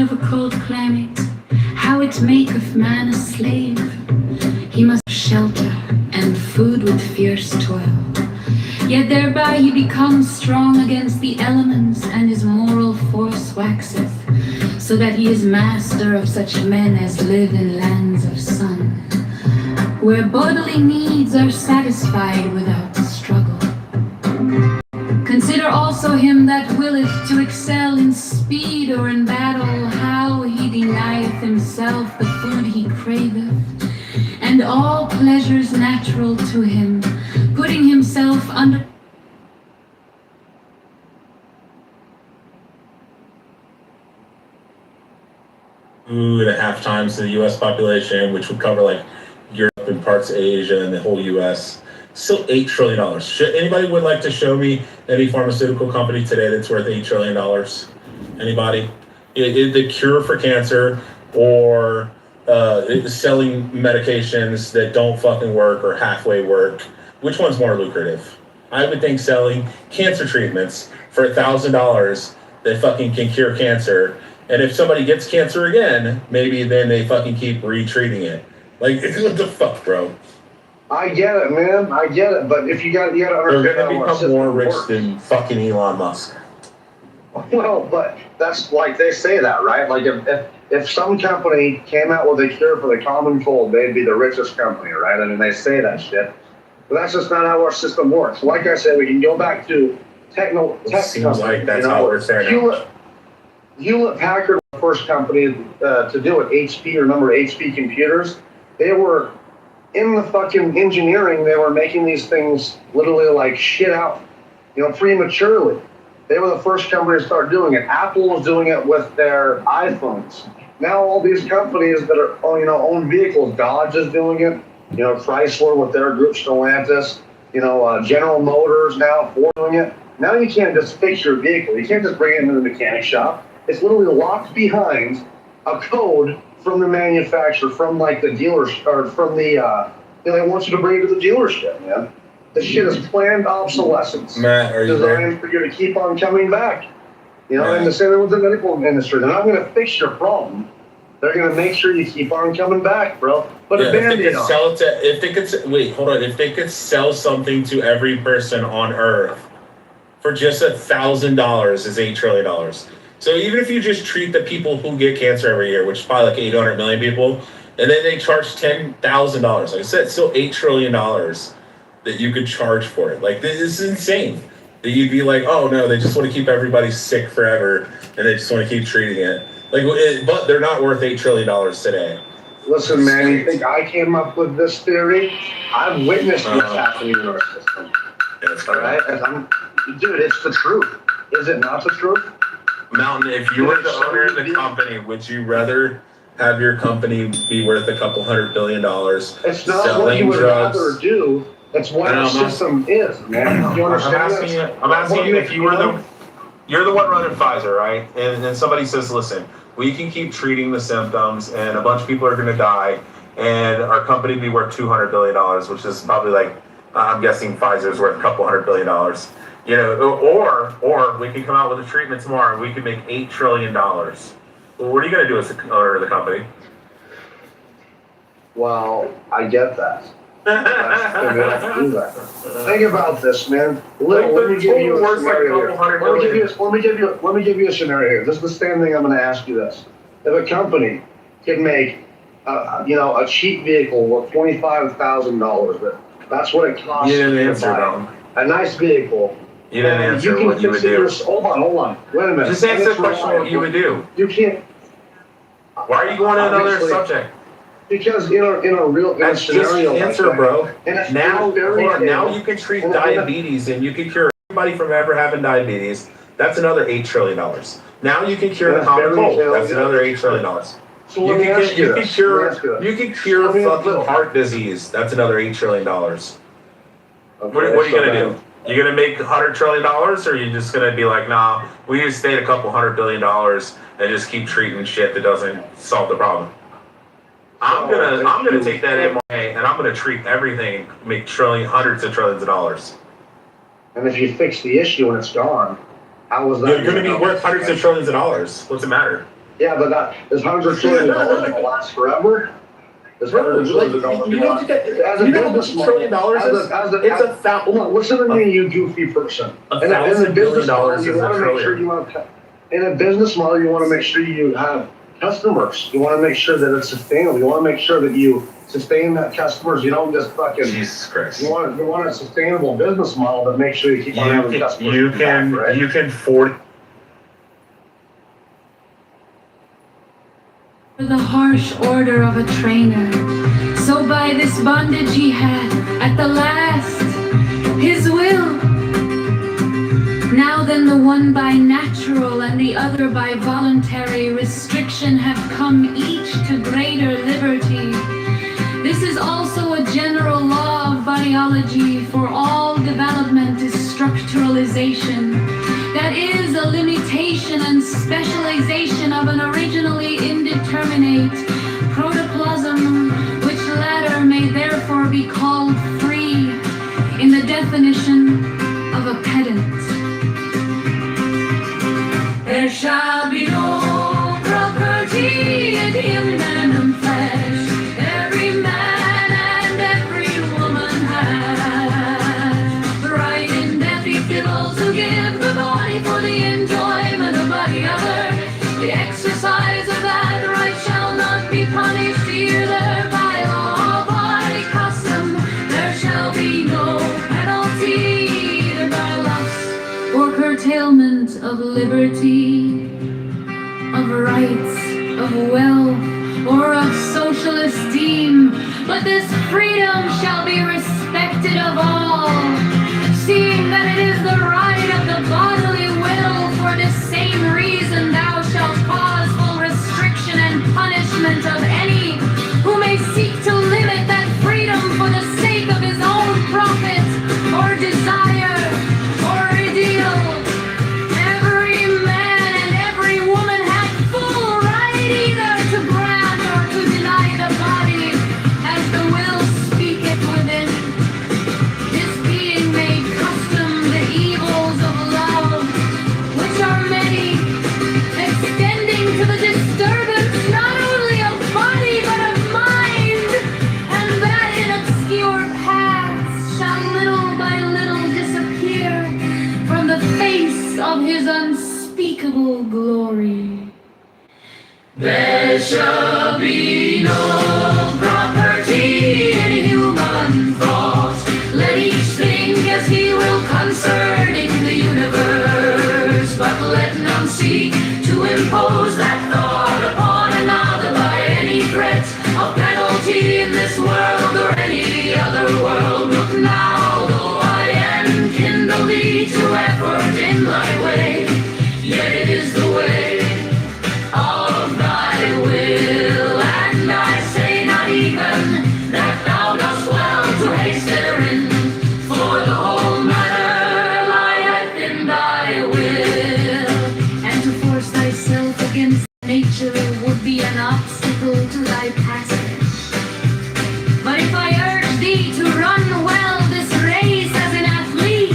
of a cold climate, how it maketh man a slave. He must have shelter and food with fierce toil. Yet thereby he becomes strong against the elements, and his moral force waxeth, so that he is master of such men as live in lands of sun, where bodily needs are satisfied without struggle. Consider also him that willeth to excel in speed or in battle, how he denieth himself the food he craveth, and all pleasures natural to him, putting himself under two and a half times the U.S. population, which would cover like Europe and parts of Asia and the whole U.S. Still $8 trillion. Anybody would like to show me any pharmaceutical company today that's worth $8 trillion? Anybody? The cure for cancer or selling medications that don't fucking work or halfway work. Which one's more lucrative? I would think selling cancer treatments for $1,000 that fucking can cure cancer. And if somebody gets cancer again, maybe then they fucking keep retreating it. Like, what the fuck, bro? I get it, man. I get it. But if you gotta understand, they're gonna become more rich than fucking Elon Musk. Well, but that's like they say that, right? Like if some company came out with a cure for the common cold, they'd be the richest company, right? I mean, they say that shit. But that's just not how our system works. Like I said, we can go back to tech seems companies, like that's how we're there now. Hewlett Packard was the first company to do it. HP, remember HP computers? They were in the fucking engineering. They were making these things literally like shit out, prematurely. They were the first company to start doing it. Apple was doing it with their iPhones. Now all these companies that are, own vehicles, Dodge is doing it. Chrysler with their group, Stellantis. General Motors now, Ford doing it. Now you can't just fix your vehicle. You can't just bring it into the mechanic shop. It's literally locked behind a code from the manufacturer, from like the dealer, or from the, they want you to bring it to the dealership, man. This shit is planned obsolescence. Matt, are you designed there? for you to keep on coming back. And the same with the medical industry. They're not going to fix your problem. They're going to make sure you keep on coming back, bro. But if they could sell something to every person on Earth for just $1,000 is $8 trillion. So even if you just treat the people who get cancer every year, which is probably like 800 million people, and then they charge $10,000, like I said, it's still $8 trillion that you could charge for it. Like, this is insane. That you'd be like, oh no, they just want to keep everybody sick forever, and they just want to keep treating it. But they're not worth $8 trillion today. Listen, man, you think I came up with this theory? I've witnessed what's happening in our system. That's all right? Dude, it's the truth. Is it not the truth? Mountain, if you were the owner of the company, would you rather have your company be worth a couple $100 billion? It's not what you would rather do. That's what our system is, man. You understand? I'm asking you if you were you're the one running Pfizer, right? And somebody says, listen, we can keep treating the symptoms and a bunch of people are going to die and our company be worth $200 billion, which is probably like, I'm guessing Pfizer's worth a couple $100 billion. Or we can come out with a treatment tomorrow and we can make $8 trillion. Well, what are you going to do as the owner of the company? Well, I get that. Think about this, man. Let me give you a scenario here. Let me give you a scenario here. This is the same thing. I'm going to ask you this: if a company could make, a cheap vehicle worth $25,000, that's what it costs. You didn't answer, though. A nice vehicle. You didn't answer what you would do. Hold on. Wait a minute. Just answer the question what you would do. You can't. Why are you going to another subject? Because in a real scenario like answer, that, bro. Now you can treat diabetes and you can cure everybody from ever having diabetes. That's another $8 trillion. Now you can cure the common cold. That's another $8 trillion. So you can cure fucking heart disease. That's another $8 trillion. What are you gonna do? You gonna make $100 trillion, or are you just gonna be like, nah, we just stay at a couple $100 billion and just keep treating shit that doesn't solve the problem? I'm gonna take that mRNA and I'm gonna treat everything, make hundreds of trillions of dollars. And if you fix the issue and it's gone, how was that? You're gonna be worth hundreds of trillions of dollars. What's the matter? Yeah, but this $100 trillion will last forever. This $100 trillion as a business model, it's a thousand. Listen to me, you goofy person. In a business model, you want to make sure you have. In a business model, you want to make sure you have customers. You want to make sure that it's sustainable. You want to make sure that you sustain that customers. You don't just fucking. Jesus Christ. You want a sustainable business model that makes sure you keep on having customers. You can afford. The harsh order of a trainer. So by this bondage he had, at the last, his will. Now then the one by natural and the other by voluntary restriction have come each to greater liberty. This is also a general law of biology, for all development is structuralization. That is a limitation and specialization of an originally indeterminate protoplasm, which latter may therefore be called free in the definition of a pedant. There shall be no property in human flesh. Every man and every woman has the right in death equal to give the body for the enjoyment of body other. The exercise of that right shall not be punished either by law or by custom. There shall be no penalty either by lust or curtailment of liberty, of rights, of wealth, or of social esteem, but this freedom shall be respected of all, seeing that it is the right of the bodily will. For this same reason thou shalt cause full restriction and punishment of any who may seek to limit that freedom for the sake of his own profit or desire or ideal. Every man and every woman have full right either to grant or to deny the body as the will speaketh within. This being made custom the evils of love, which are many, extending to the disturbance not only of body but of mind, and that in obscure paths shall little by little disappear from the face of his unspeakable glory. There shall be no property in human thought. Let each think as he will concerning the universe, but let none seek to impose that thought upon another by any threat of penalty in this world or any other world. Look now, though I enkindle thee to effort in thy way, yet it is the way of thy will, and I say not even that thou dost well to haste therein, for the whole matter lieth in thy will, and to force thyself against nature would be an obstacle to thy passage. But if I urge thee to run well this race as an athlete,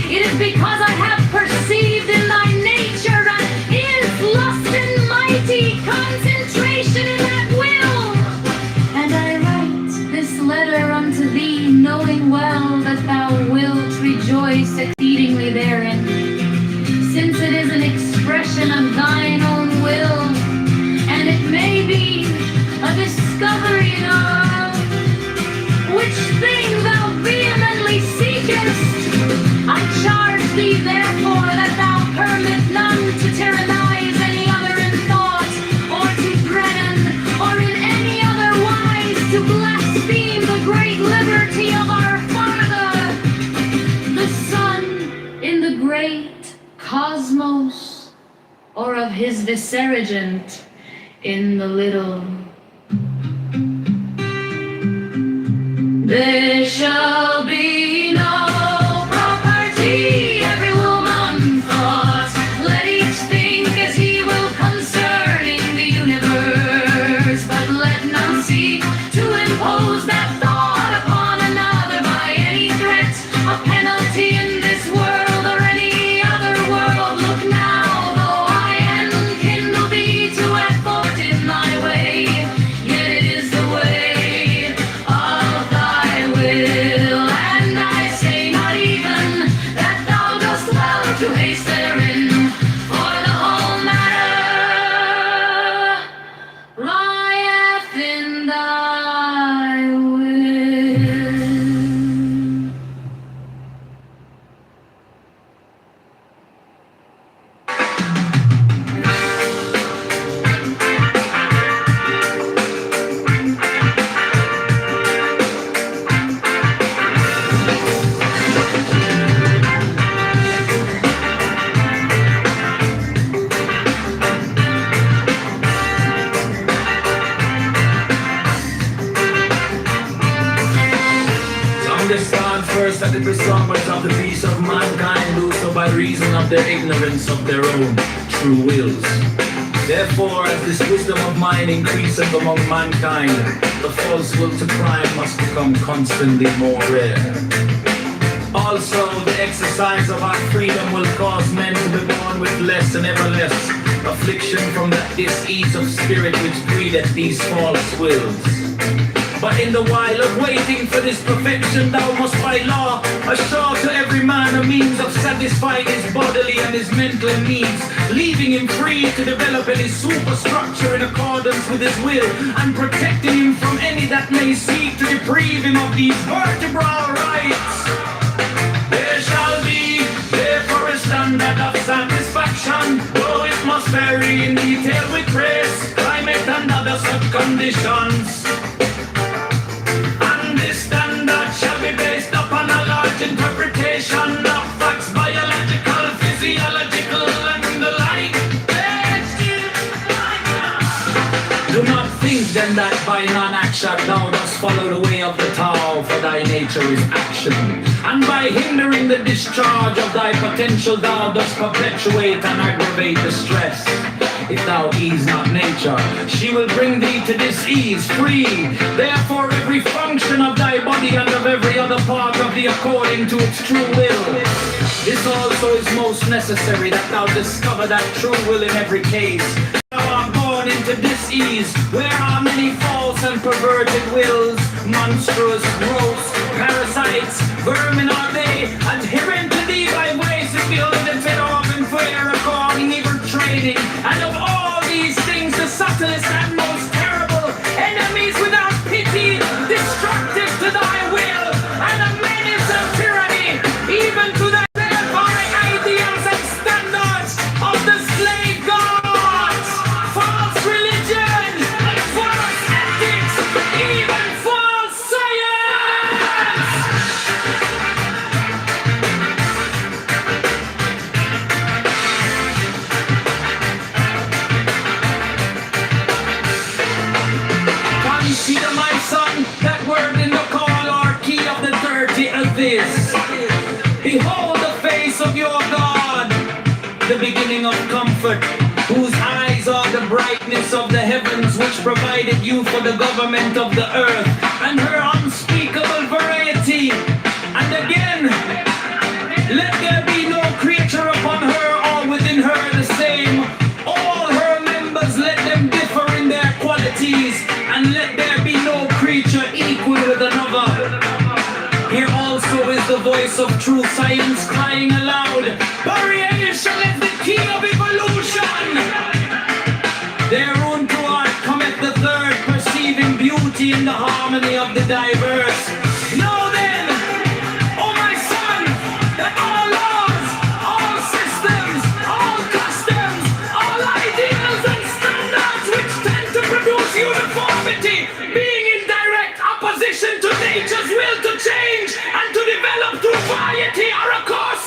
it is because I have perceived in thy nature his lust and mighty concentration in that will. And I write this letter unto thee, knowing well that thou wilt rejoice exceedingly therein, since it is an expression of thine own will, and it may be a discovery of which thing thou vehemently seekest. I charge thee therefore that thou permit none to tyrannize any other in thought, or to threaten, or in any other wise to blaspheme the great liberty of our Father, the Son, in the great cosmos, or of his viceregent in the little. There shall be no property, every woman thought. Let each think as he will concerning the universe, but let none seek to impose that thought upon another by any threat of penalty in this world or any other world. Look now, though I enkindle thee to the songbirds of the peace of mankind do so by reason of their ignorance of their own true wills. Therefore, as this wisdom of mine increaseth among mankind, the false will to crime must become constantly more rare. Also, the exercise of our freedom will cause men to be born with less and ever less affliction from that dis-ease of spirit which breedeth these false wills. But in the while of waiting for this perfection, thou must by law assure to every man a means of satisfying his bodily and his mental needs, leaving him free to develop any superstructure in accordance with his will, and protecting him from any that may seek to deprive him of these vertebral rights. There shall be therefore a standard of satisfaction, though it must vary in detail with race, climate and other such conditions. And this standard shall be based upon a large interpretation of facts, biological, physiological, and the like. Do not think then that by non-action thou dost follow the way of the Tao, for thy nature is action. And by hindering the discharge of thy potential thou dost perpetuate and aggravate the stress. If thou ease not nature, she will bring thee to dis-ease free. Therefore every function of thy body and of every other part of thee according to its true will. This also is most necessary, that thou discover that true will in every case. Thou art born into dis-ease, where are many false and perverted wills, monstrous, gross, parasites, vermin are they, adherent to thee by ways to feel and fed off and fire according evil training. And of all these things the subtlest and most terrible, enemies without pity, destructive to thy will, and a menace of tyranny, even to thy thereby ideals and standards of the slave gods, false religion, false ethics, even false science. Consider, my son, that word in the call or key of the 30 of this. Behold the face of your God, the beginning of comfort, whose eyes are the brightness of the heavens, which provided you for the government of the earth, and her unspeakable variety. And again, let there be no creature upon her or within her the same. All her members, let them differ in their qualities, and let there be no creature equal with another. Here also is the voice of true science crying aloud, variation is the key of evolution. Thereunto art cometh the third, perceiving beauty in the harmony of the diverse. Know then, O my son, that all laws, all systems, all customs, all ideals and standards which tend to produce uniformity, being in direct opposition to nature's will to change and to develop through variety, are accursed.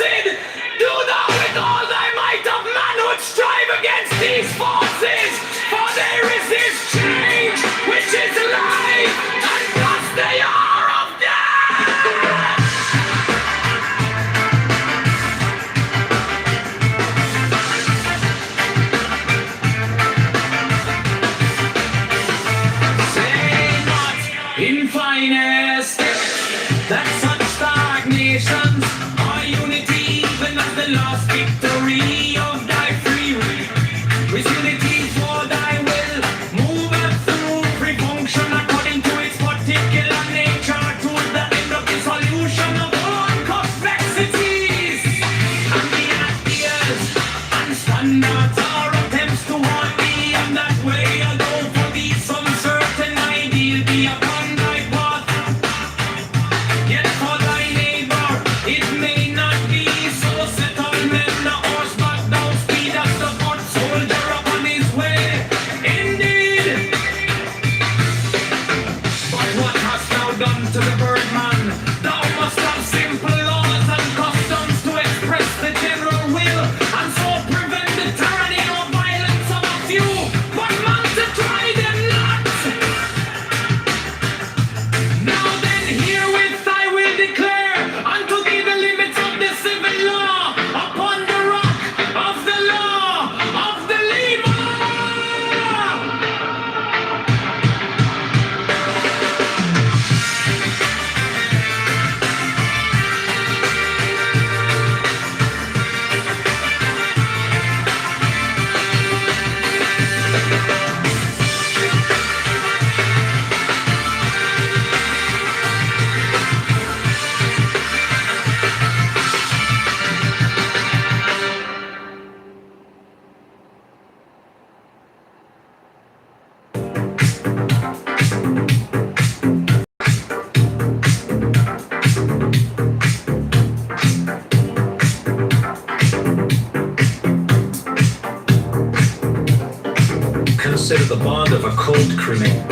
consider the bond of a cold cremate,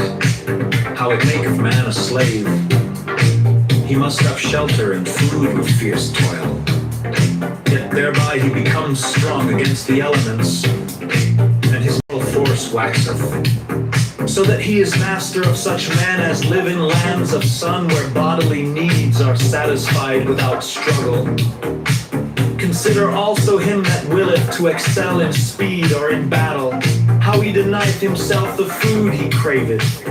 how it maketh man a slave. He must have shelter and food with fierce toil, yet thereby he becomes strong against the elements, and his moral force waxeth, so that he is master of such men as live in lands of sun where bodily needs are satisfied without struggle. Consider also him that willeth to excel in speed or in battle, how he denieth himself the food he craveth,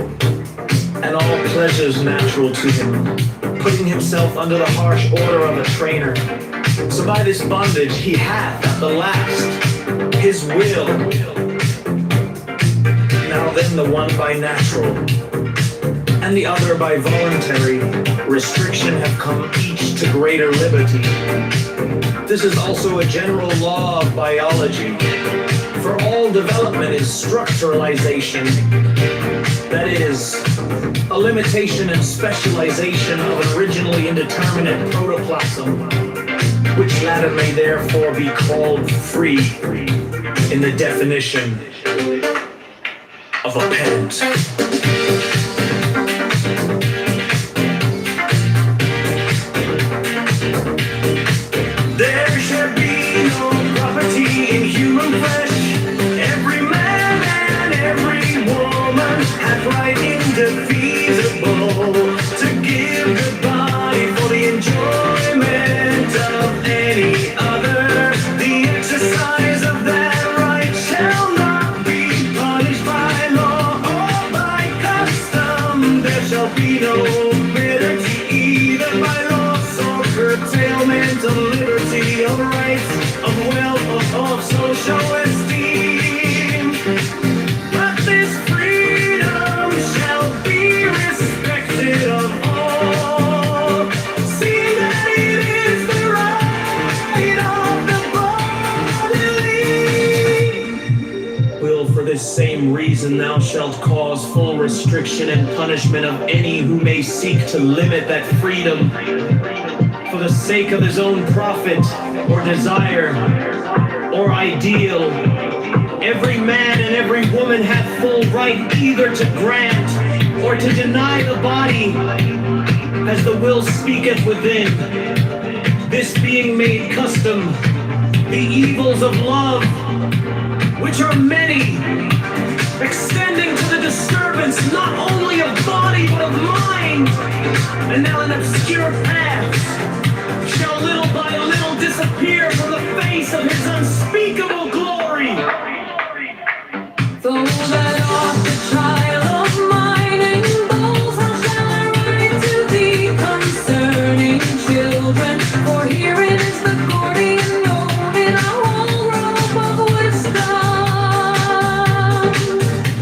and all pleasures natural to him, putting himself under the harsh order of a trainer. So by this bondage he hath at the last his will. Now then the one by natural, and the other by voluntary restriction have come each to greater liberty. This is also a general law of biology, for all development is structuralization, that is, a limitation and specialization of an originally indeterminate protoplasm, which latter may therefore be called free in the definition of a pedant. There shall be no property in human flesh. Every man and every woman hath right indefeasible to give the body for the enjoyment of any other. The exercise of that right shall not be punished by law or by custom. There shall be no penalty either by loss or curtailment of liberty, of rights, of wealth, of social esteem. But this freedom shall be respected of all, seeing that it is the right of the bodily. Will, for this same reason thou shalt cause full restriction and punishment of any who may seek to limit that freedom for the sake of his own profit or desire or ideal. Every man and every woman hath full right either to grant or to deny the body, as the will speaketh within. This being made custom, the evils of love, which are many, extending to the disturbance not only of body but of mind, and now in obscure paths, shall little by little disappear from the face of his unspeakable glory. Though that art the child of mine in bowls, how shall I write to thee concerning children? For herein is the guardian known in a whole robe of wisdom,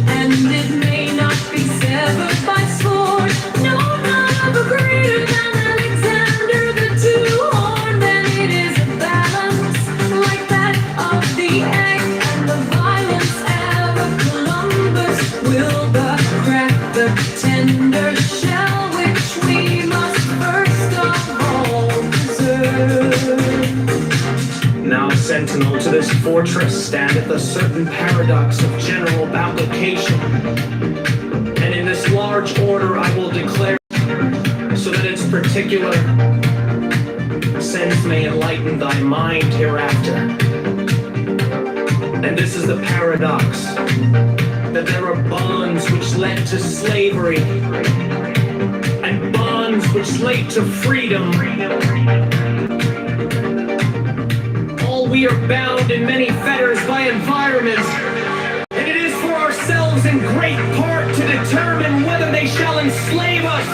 and it may not be severed by sword, no, not of a greater than Alexander the two-horned. Then it is a balance like that of the egg, and the violence ever Columbus will but crack the tender shell, which we must first of all preserve. Now sentinel to this fortress standeth a certain paradox of general application, and in this large order I will declare, so that its particular sense may enlighten thy mind hereafter. And this is the paradox, that there are bonds which led to slavery, and bonds which led to freedom. All we are bound in many fetters by environments, and it is for ourselves in great part to determine whether they shall enslave us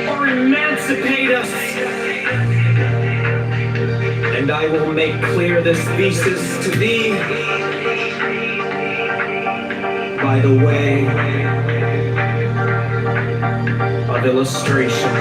or emancipate us. And I will make clear this thesis to thee by the way of illustration.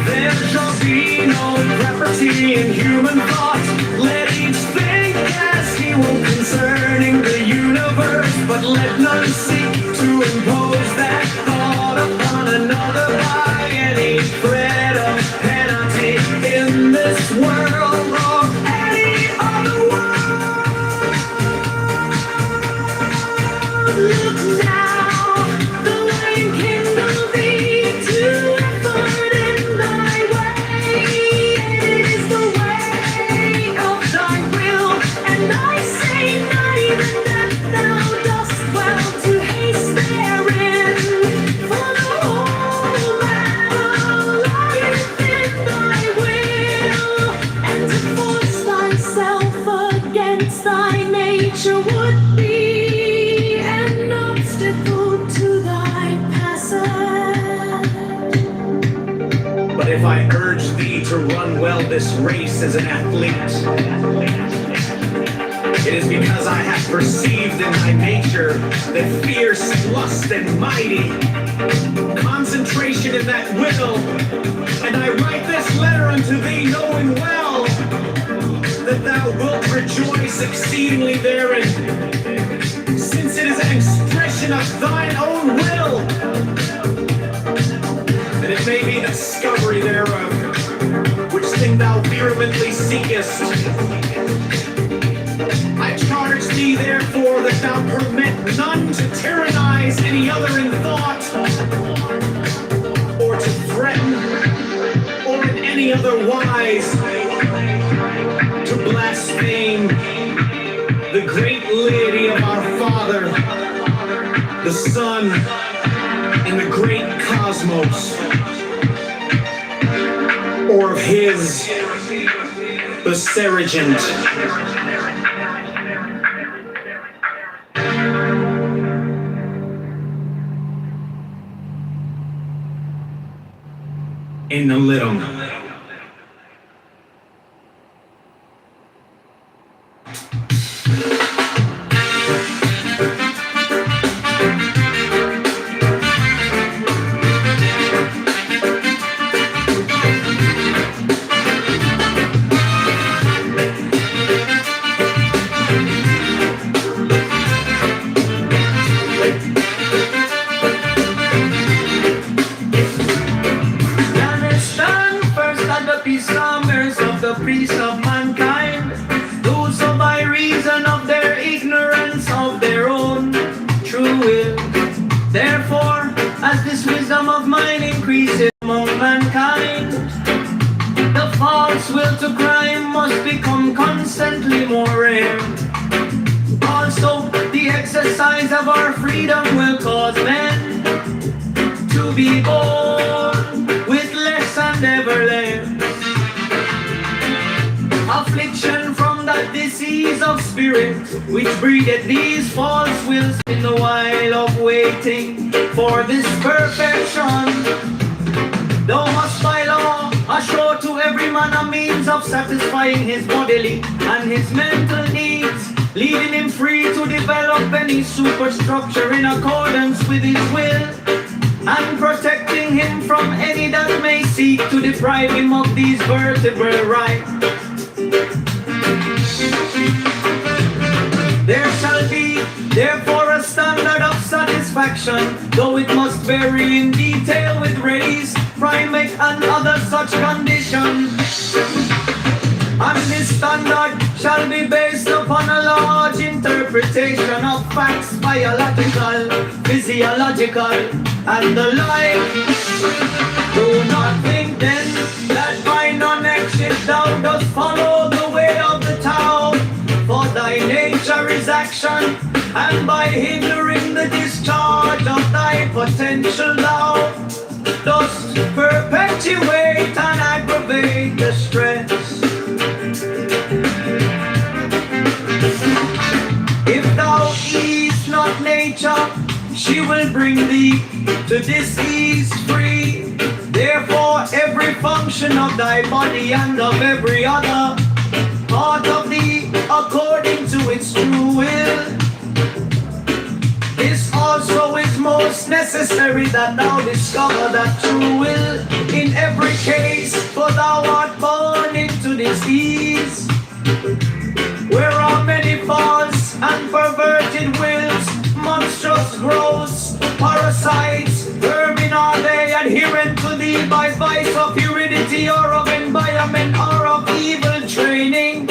There shall be no property in human thought. Let each think as he will concerning the universe, but let none seek to nature would be an obstacle to thy passage. But if I urge thee to run well this race as an athlete, it is because I have perceived in thy nature the fierce lust and mighty concentration in that will. And I write this letter unto thee, knowing well that thou wilt rejoice exceedingly therein, since it is an expression of thine own will, that it may be discovery thereof, which thing thou vehemently seekest. I charge thee therefore that thou permit none to tyrannize any other in thought, or to threaten, or in any other wise to blaspheme the great laity of our Father, the Son, and the great cosmos, or of his Beserigent. In the little. The priest of mankind, those so by reason of their ignorance of their own true will. Therefore, as this wisdom of mine increases among mankind, the false will to crime must become constantly more rare. Also, the exercise of our freedom will cause men to be born with less and ever less affliction from that disease of spirit which breedeth these false wills in the while of waiting for this perfection. Thou must by law assure to every man a means of satisfying his bodily and his mental needs, leaving him free to develop any superstructure in accordance with his will, and protecting him from any that may seek to deprive him of these vertebral rights. There shall be, therefore, a standard of satisfaction, though it must vary in detail with race, primate, and other such conditions. And this standard shall be based upon a large interpretation of facts, biological, physiological, and the like. Do not think then that by non-action thou dost follow the way of the Tao, for thy nature is action, and by hindering the discharge of thy potential thou dost perpetuate and aggravate the stress. If thou ease not nature, she will bring thee to disease free. Therefore every function of thy body and of every other part of thee according to its true will. This also is most necessary that thou discover that true will in every case, for thou art born into disease, where are many false and perverted wills, monstrous growths, parasites, vermin are they adherent to thee by vice of heredity or of environment or of evil training.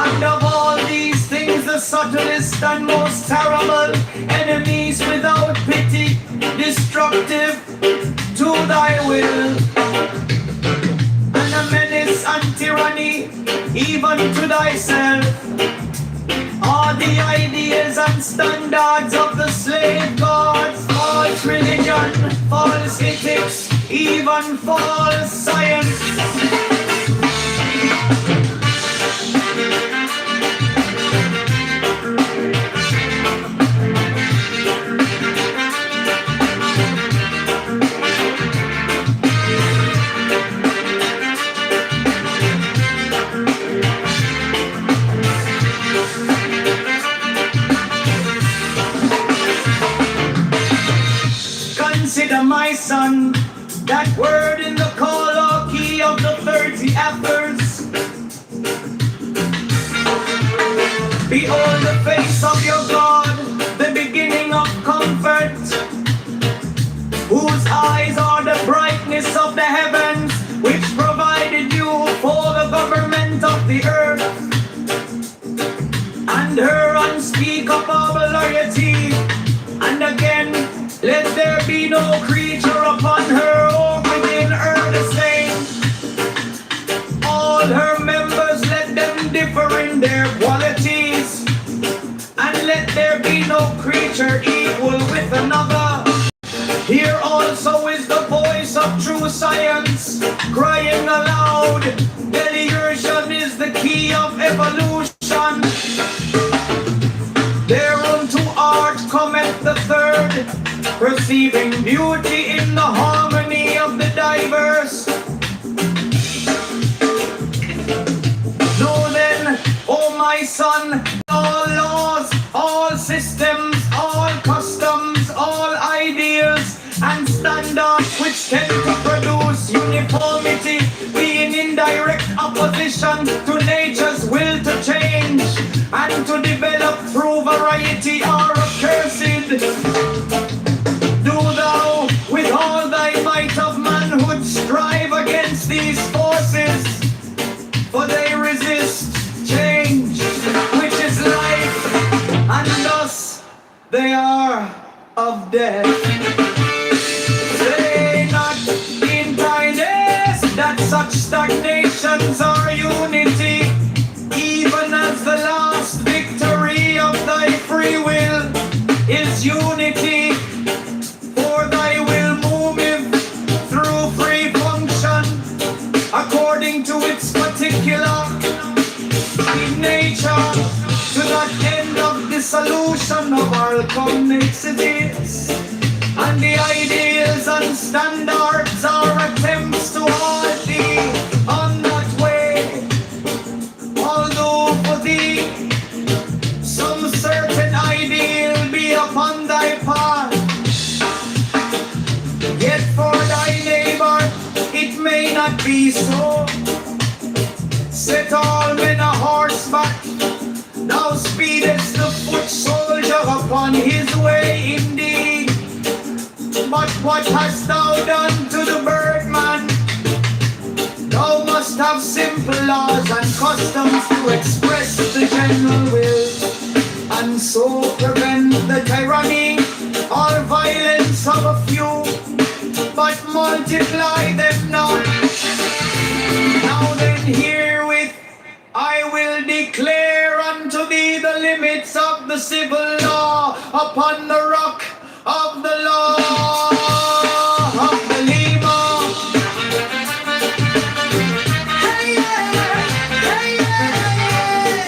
And of all these things the subtlest and most terrible, enemies without pity, destructive to thy will, and a menace and tyranny even to thyself, are the ideas and standards of the slave gods, false religion, false ethics, even false science. mighty efforts. Behold the face of your God, the beginning of comfort, whose eyes are the brightness of the heavens, which provided you for the government of the earth, and her unspeakable loyalty. And again, let there be no creature upon her or within her the same. All her members, let them differ in their qualities, and let there be no creature equal with another. Here also is the voice of true science, crying aloud, delusion is the key of evolution. Thereunto art cometh the third, perceiving beauty in the harmony of the diverse. Know then, O my son, all laws, all systems, all customs, all ideals and standards which tend to produce uniformity, being in direct opposition to nature's will to change and to develop through variety, are accursed. Do thou with all thy might of manhood strive against these forces, for they resist change, which is life, and thus they are of death. Say not in kindness that such stagnations are unity, even as the last victory of thy free will is unity, for thy will moveth through free function according to its particular nature, to that end of dissolution of all complexities, and the ideals and standards are attempts to halt thee on that way. Although for thee some certain ideal be upon thy path, yet for thy neighbor it may not be so. Set all men a horseback, thou speedest the foot soldier upon his way indeed. But what hast thou done to the birdman? Thou must have simple laws and customs to express the general will, and so prevent the tyranny or violence of a few, but multiply them not. Now then herewith I will declare unto thee the limits of the civil law upon the rock of the law of the Lima. Hey, yeah, hey, yeah, hey, yeah, hey,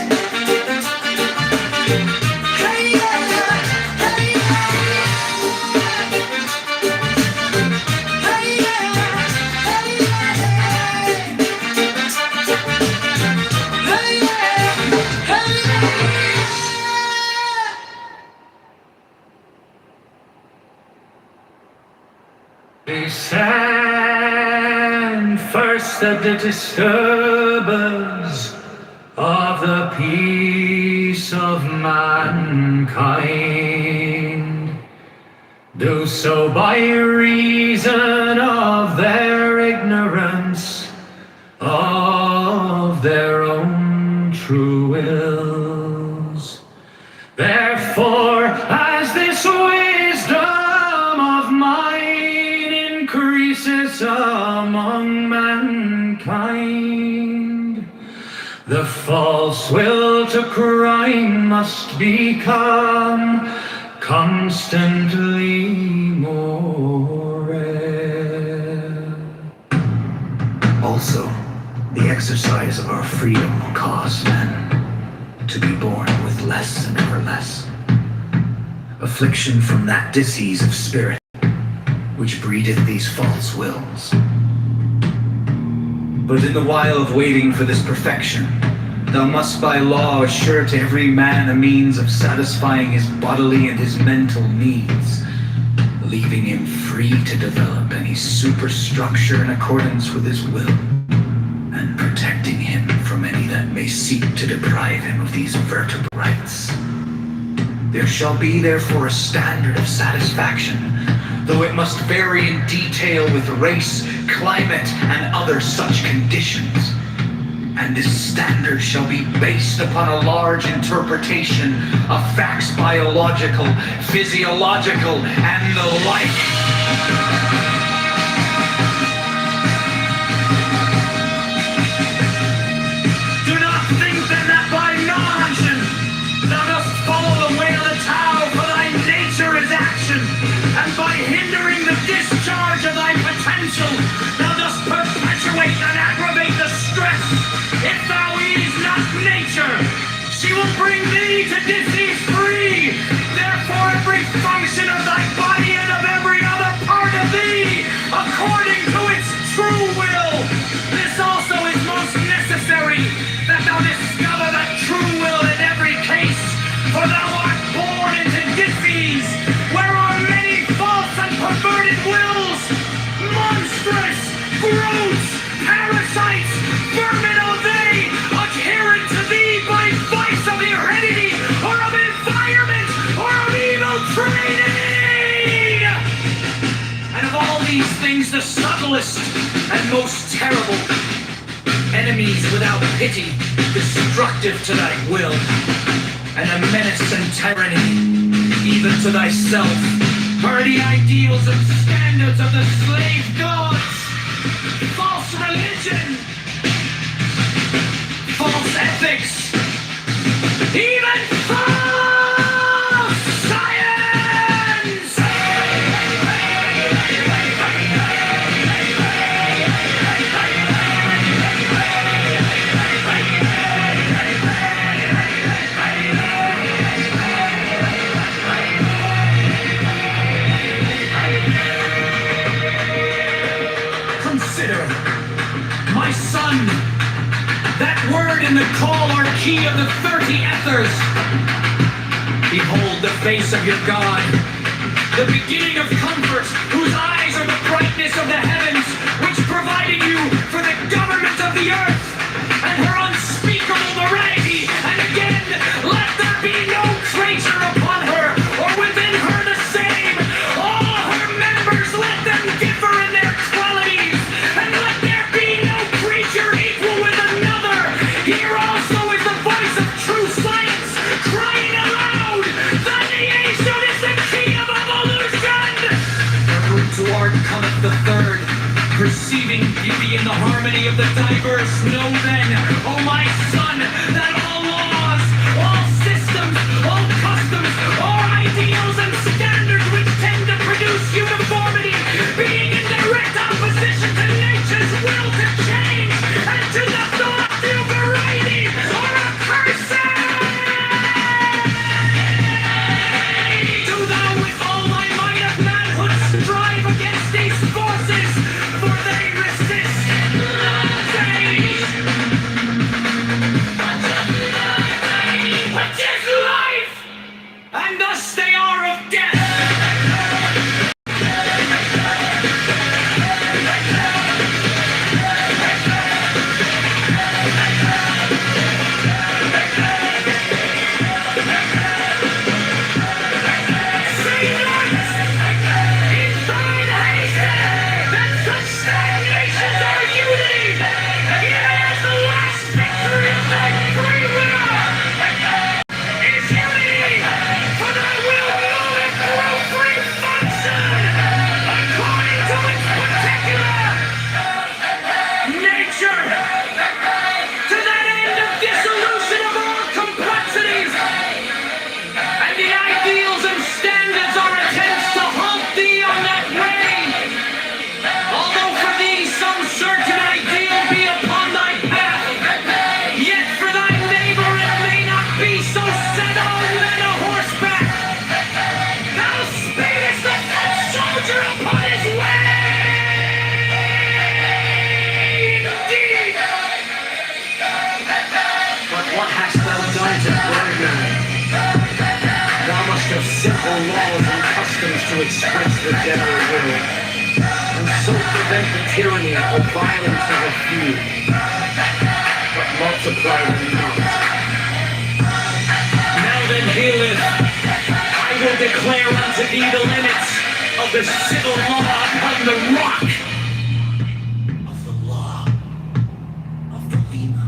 They stand first at the disturbers of the peace of mankind. Do so by reason of their ignorance of their own true wills. Therefore, as this wisdom of mine increases among mankind, the false will to crime must become constantly more rare. Also, the exercise of our freedom will cause men to be born with less and ever less. Affliction from that disease of spirit which breedeth these false wills. But in the while of waiting for this perfection, thou must by law assure to every man a means of satisfying his bodily and his mental needs, leaving him free to develop any superstructure in accordance with his will, and may seek to deprive him of these vertebrates. There shall be therefore a standard of satisfaction, though it must vary in detail with race, climate, and other such conditions. And this standard shall be based upon a large interpretation of facts biological, physiological, and the like. Do not think then that by non-action thou dost follow the way of the Tao, for thy nature is action, and by hindering the discharge of thy potential, thou dost perpetuate and aggravate the stress. If thou ease not nature, she will bring thee to disease free. Therefore every function of thy body and of every other part of thee, according to its true will. This also is most necessary, that thou discover the true will in every case. For thou art born into disease, where are many false and perverted wills, monstrous, gross, parasites, vermin are they, adherent to thee by vice of heredity, or of environment, or of evil training. And of all these things the subtlest and most terrible, enemies without pity, destructive to thy will, and a menace and tyranny, even to thyself, are the ideals and standards of the slave gods, false religion, false ethics, even false science! Consider, my son, that word in the call or key of the 30 ethers. Behold the face of your God, the beginning of comfort, whose eyes are the brightness of the heavens, which provided you for the government of the earth, and her unspeakable variety. And again, let there be no creature upon her, or within her the same. All her members, let them differ in their qualities, and let there be no creature equal with another. Here also is the voice of true science, crying aloud that the ancient is the key of evolution. From toward cometh the third, perceiving beauty in the harmony of the diverse. Know then, O my son, that all laws, all systems, all customs, all ideals and standards which tend to produce uniformity, being in direct opposition to nature's will to change, and to the thought of variety, are accursed! Do thou with all thy might of manhood strive against these forces, for they resist change. Which is life, and thus they are of death. Simple laws and customs to express the general will, and so prevent the tyranny or violence of a few, but multiply private knowledge. Now then, heareth, I will declare unto thee the limits of the civil law upon the rock of the law of the Lima.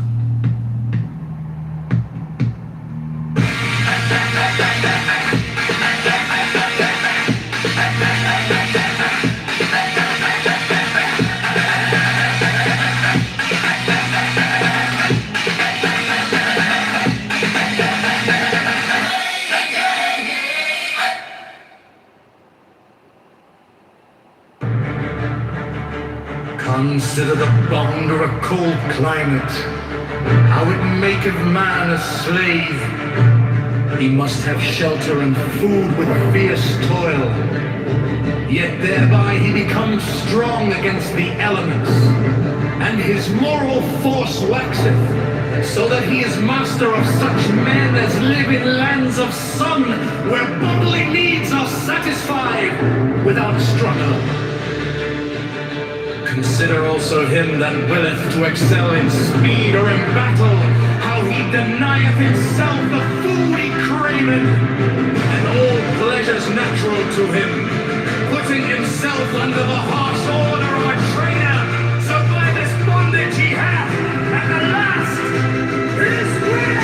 Consider the bond or a cold climate, how it maketh man a slave. He must have shelter and food with fierce toil, yet thereby he becomes strong against the elements, and his moral force waxeth, so that he is master of such men as live in lands of sun, where bodily needs are satisfied without struggle. Consider also him that willeth to excel in speed or in battle, how he denieth himself the food he craveth, and all pleasures natural to him, putting himself under the harsh order of a trainer, so by this bondage he hath, at the last, his will.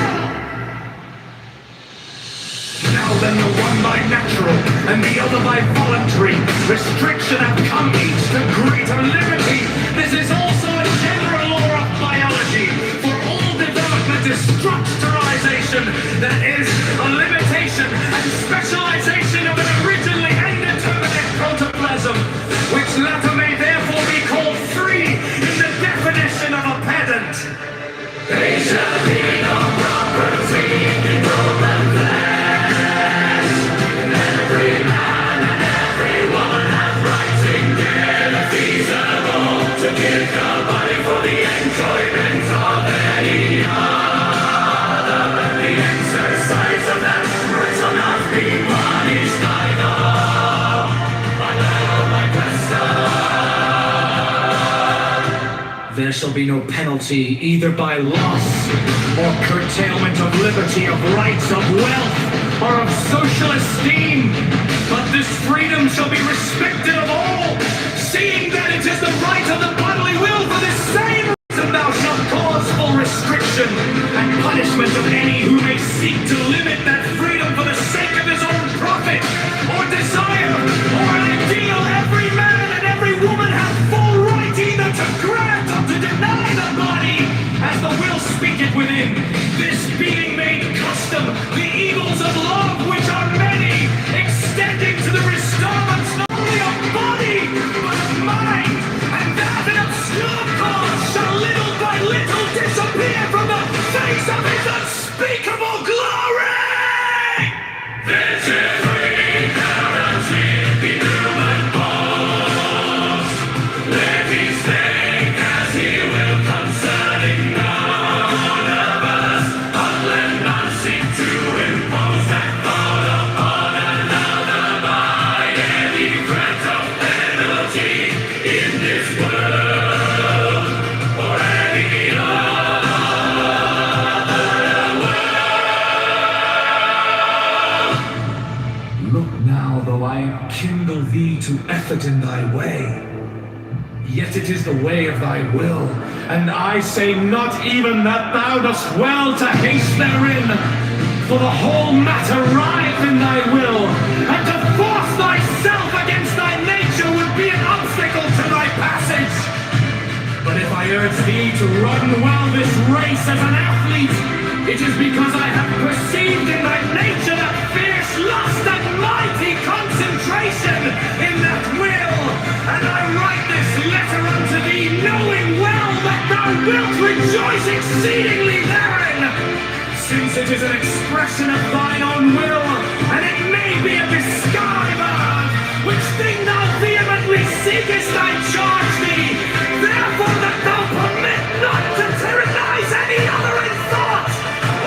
Now then, the one by natural, and the other by voluntary restriction have come each to greater liberty. This is also a general law of biology, for all development is structuralization, that is, a limitation and specialization of an originally indeterminate protoplasm, which latter may therefore be called free in the definition of a pedant. They shall be no property in Roman flesh. Every man and every woman have rights indefeasible to give the body for the enjoyment of any other. The exercise of that right shall not be punished either by law or by custom. There shall be no penalty either by loss or curtailment of liberty, of rights, of wealth, or of social esteem, but this freedom shall be respected of all, seeing that it is the right of the bodily will. For this same reason thou shalt cause full restriction and punishment of any who may seek to limit that freedom for the sake of his own profit, or desire, or an ideal. Every man and every woman have full right either to grant or to deny the body, as the will speaketh within. This being made custom, the evils of love, which are many, extending to the restorements not only of body, but of mind, and that an obscure cause shall little by little disappear from the face of his unspeakable glory! This is free currency in human bones. Let he think as he will concerning none of us, but let none seek to impose that thought upon another by any threat of penalty in this world or any other world. Look now, though I kindle thee to effort in thy way, yet it is the way of thy will, and I say not even that thou dost well to haste therein, for the whole matter rieth in thy will, and to force thyself against thy nature would be an obstacle to thy passage. But if I urge thee to run well this race as an athlete, it is because I have perceived in thy nature that fierce lust and mighty concentration in that will, and I write this letter unto thee, knowing well that thou wilt rejoice exceedingly therein, since it is an expression of thine own will, and it may be a disguise of earth, which thing thou vehemently seekest, I charge thee, therefore that thou permit not to tyrannize any other in thought,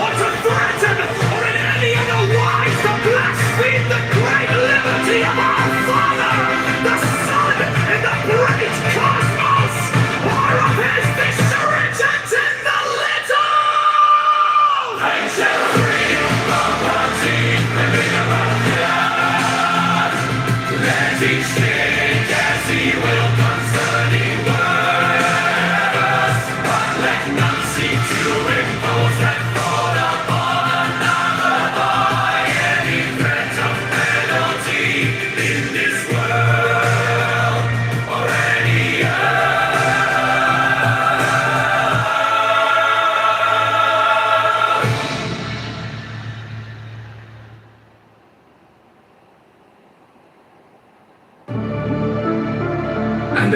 or to threaten, or in any other wise to blaspheme the great liberty of our Father, the Son, in the great cosmos, or of his viceregent in the little.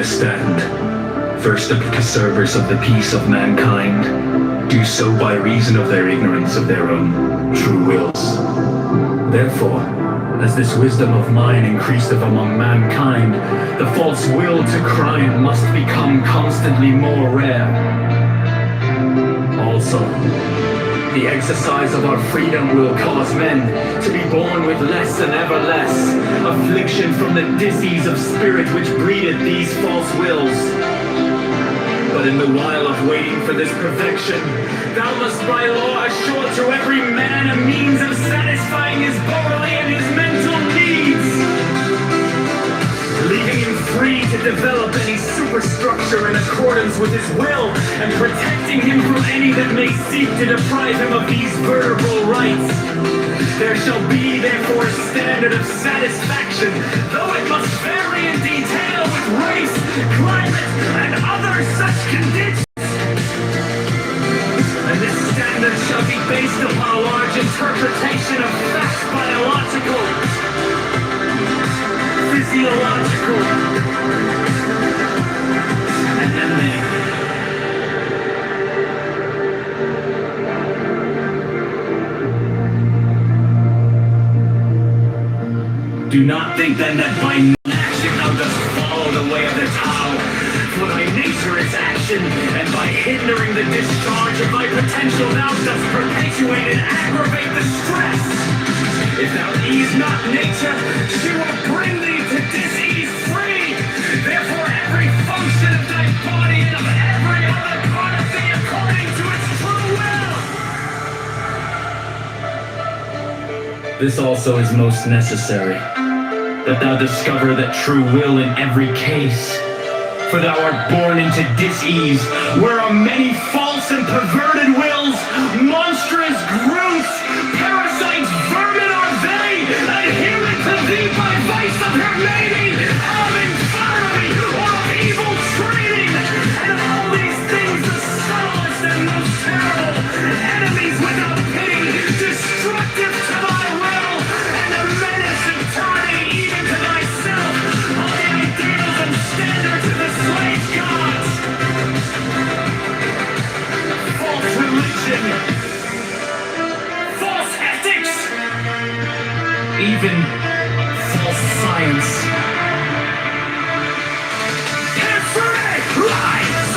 understand. First, the preservers of the peace of mankind do so by reason of their ignorance of their own true wills. Therefore, as this wisdom of mine increaseth among mankind, the false will to crime must become constantly more rare. Also, the exercise of our freedom will cause men to be born with less and ever less affliction from the disease of spirit which breedeth these false wills. But in the while of waiting for this perfection, thou must by law assure to every man a means of satisfying his bodily and his mental needs, leaving him free to develop any superstructure in accordance with his will, and protecting him from any that may seek to deprive him of these vertebral rights. There shall be therefore a standard of satisfaction, though it must vary in detail with race, climate, and other such conditions. And this standard shall be based upon a large interpretation of facts, biological, physiological, and analytic. Do not think then that by action thou dost follow the way of the Tao, for thy nature is action, and by hindering the discharge of thy potential thou dost perpetuate and aggravate the stress. If thou ease not nature, she will bring thee to disease free. Therefore every function of thy body and of every other part of thee according to its true will. This also is most necessary, that thou discover that true will in every case. For thou art born into dis-ease, where are many false and perverted wills, monstrous growths, parasites, vermin are they, adherent to thee by vice of her mating, of infirmity, or of evil training, and of all these things the subtlest and most terrible, enemies without pity, destructive to thy will, and a menace of turning even to thyself, all the ideals and standards of the slave gods. False religion, false ethics, even false science. History, lies,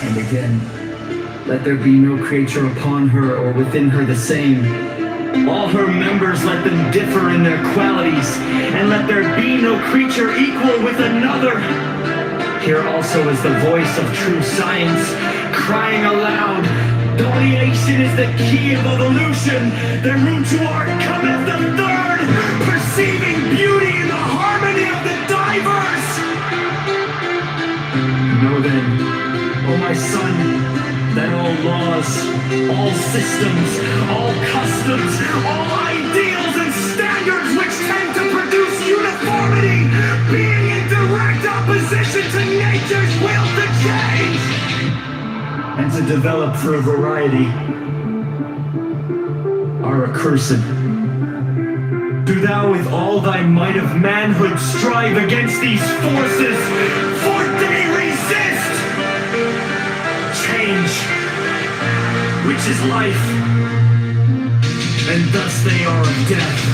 and again, let there be no creature upon her or within her the same. All her members let them differ in their qualities, and let there be no creature equal with another. Here also is the voice of true science, crying aloud, delineation is the key of evolution, the root to art cometh the third, perceiving beauty in the harmony of the diverse. Know then, O my son, that all laws, all systems, all customs, all ideals and standards which tend to produce uniformity, being in direct opposition to nature's will to change and to develop through variety, are accursed. Do thou with all thy might of manhood strive against these forces, for they resist change, which is life, and thus they are of death.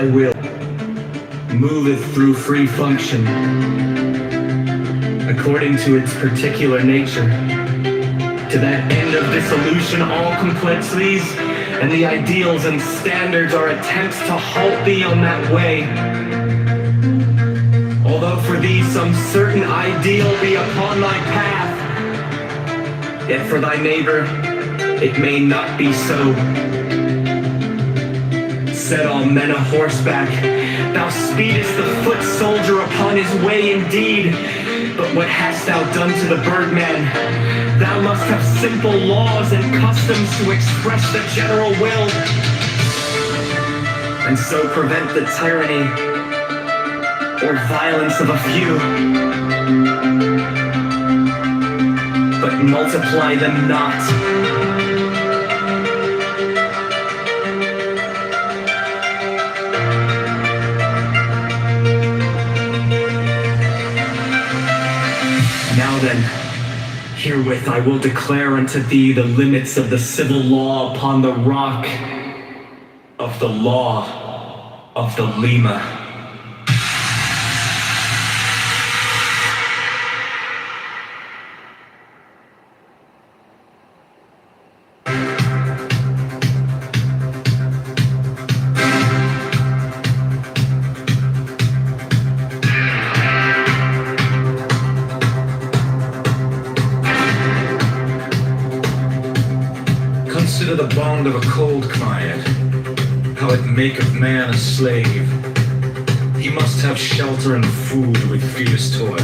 thy will moveth through free function, according to its particular nature. To that end of dissolution, all complexities and the ideals and standards are attempts to halt thee on that way. Although for thee some certain ideal be upon thy path, yet for thy neighbor it may not be so. Set all men a horseback, thou speedest the foot soldier upon his way indeed, but what hast thou done to the birdman? Thou must have simple laws and customs to express the general will, and so prevent the tyranny or violence of a few, but multiply them not. Now then, herewith I will declare unto thee the limits of the civil law upon the rock of the law of the Lima. Consider the bond of a cold climate, how it maketh man a slave. He must have shelter and food with fierce toil.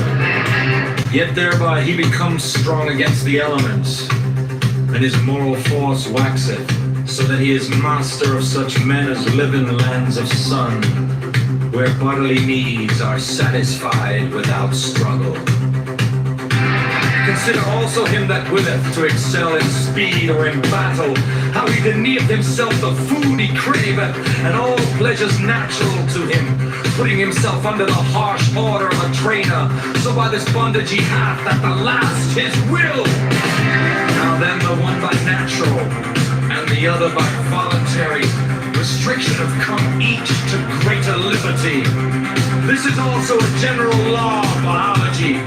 Yet thereby he becomes strong against the elements, and his moral force waxeth, so that he is master of such men as live in the lands of sun, where bodily needs are satisfied without struggle. Consider also him that willeth to excel in speed or in battle, how he deneath himself the food he craveth, and all pleasures natural to him, putting himself under the harsh order of a trainer, so by this bondage he hath at the last his will. Now then the one by natural, and the other by voluntary restriction have come each to greater liberty. This is also a general law of biology.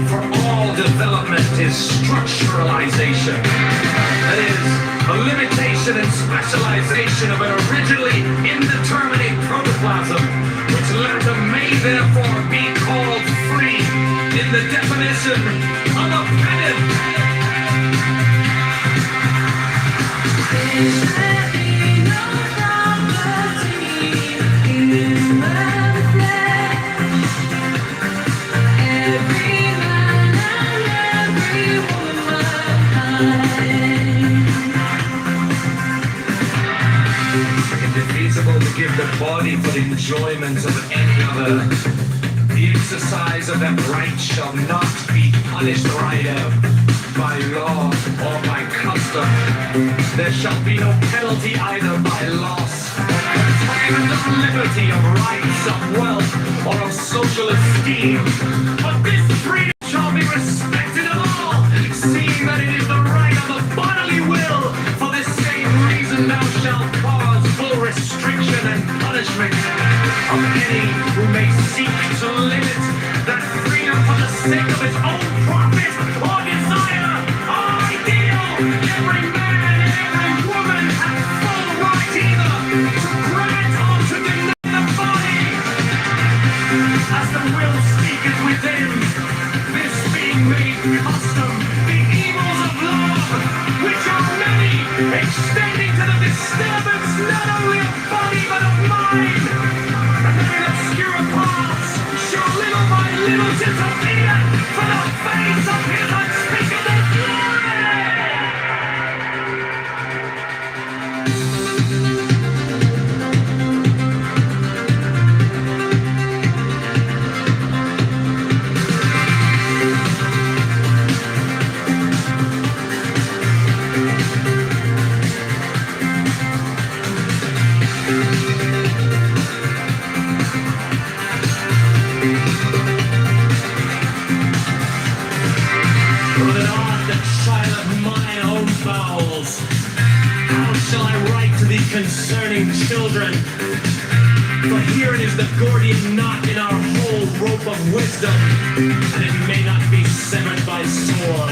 For all development is structuralization. That is, a limitation and specialization of an originally indeterminate protoplasm, which latter may therefore be called free in the definition of a pedant. Indefeasible to give the body for the enjoyment of any other. The exercise of that right shall not be punished right out by law or by custom. There shall be no penalty either by loss or curtailment of liberty, of rights, of wealth, or of social esteem. But this freedom shall be respected of all, seeing that it is the right of the bodily will. For this same reason thou shalt cause full restriction and punishment of any who may seek to limit that freedom for the sake of his own profit or desire or ideal. Every man and every woman has full right either to grant or to deny the body, as the will speaketh within. This being made custom, the evils of love, which are many, extending to the disturbance not only of body but of mind, and having obscure parts, shall little by little disappear for the face of his unspeakable glory. For that art the child of mine own bowels, how shall I write to thee concerning children? For herein is the Gordian knot in our whole rope of wisdom, and it may not be severed by sword.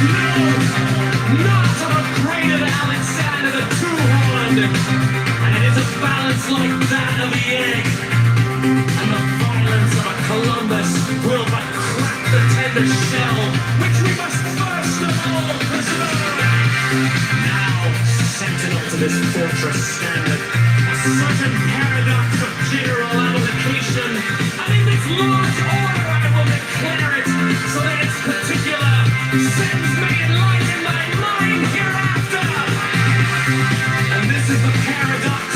No! Not of a grain of Alexander the Two-Horned, and it is a balance like that of the egg, and the violence of a Columbus will but crack the tender shell, which we must first of all preserve. Now, sentinel to this fortress standeth a certain paradox of general application, and in this large order I will declare it, so that its particular sins may enlighten thy mind hereafter. And this is the paradox,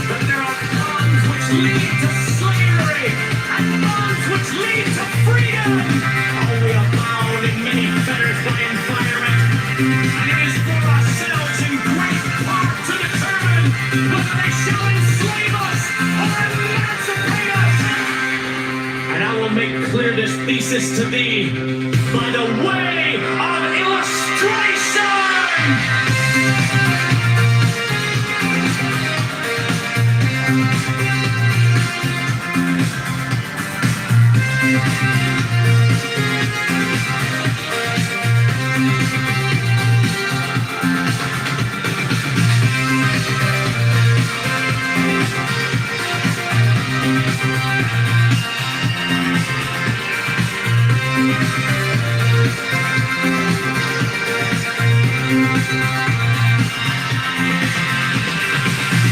that there are bonds which lead to slavery, and bonds which lead to freedom. Oh, we are bound in many fetters by environment, and it is for ourselves in great part to determine whether they shall enslave us or emancipate us. And I will make clear this thesis to thee by the way of illustration.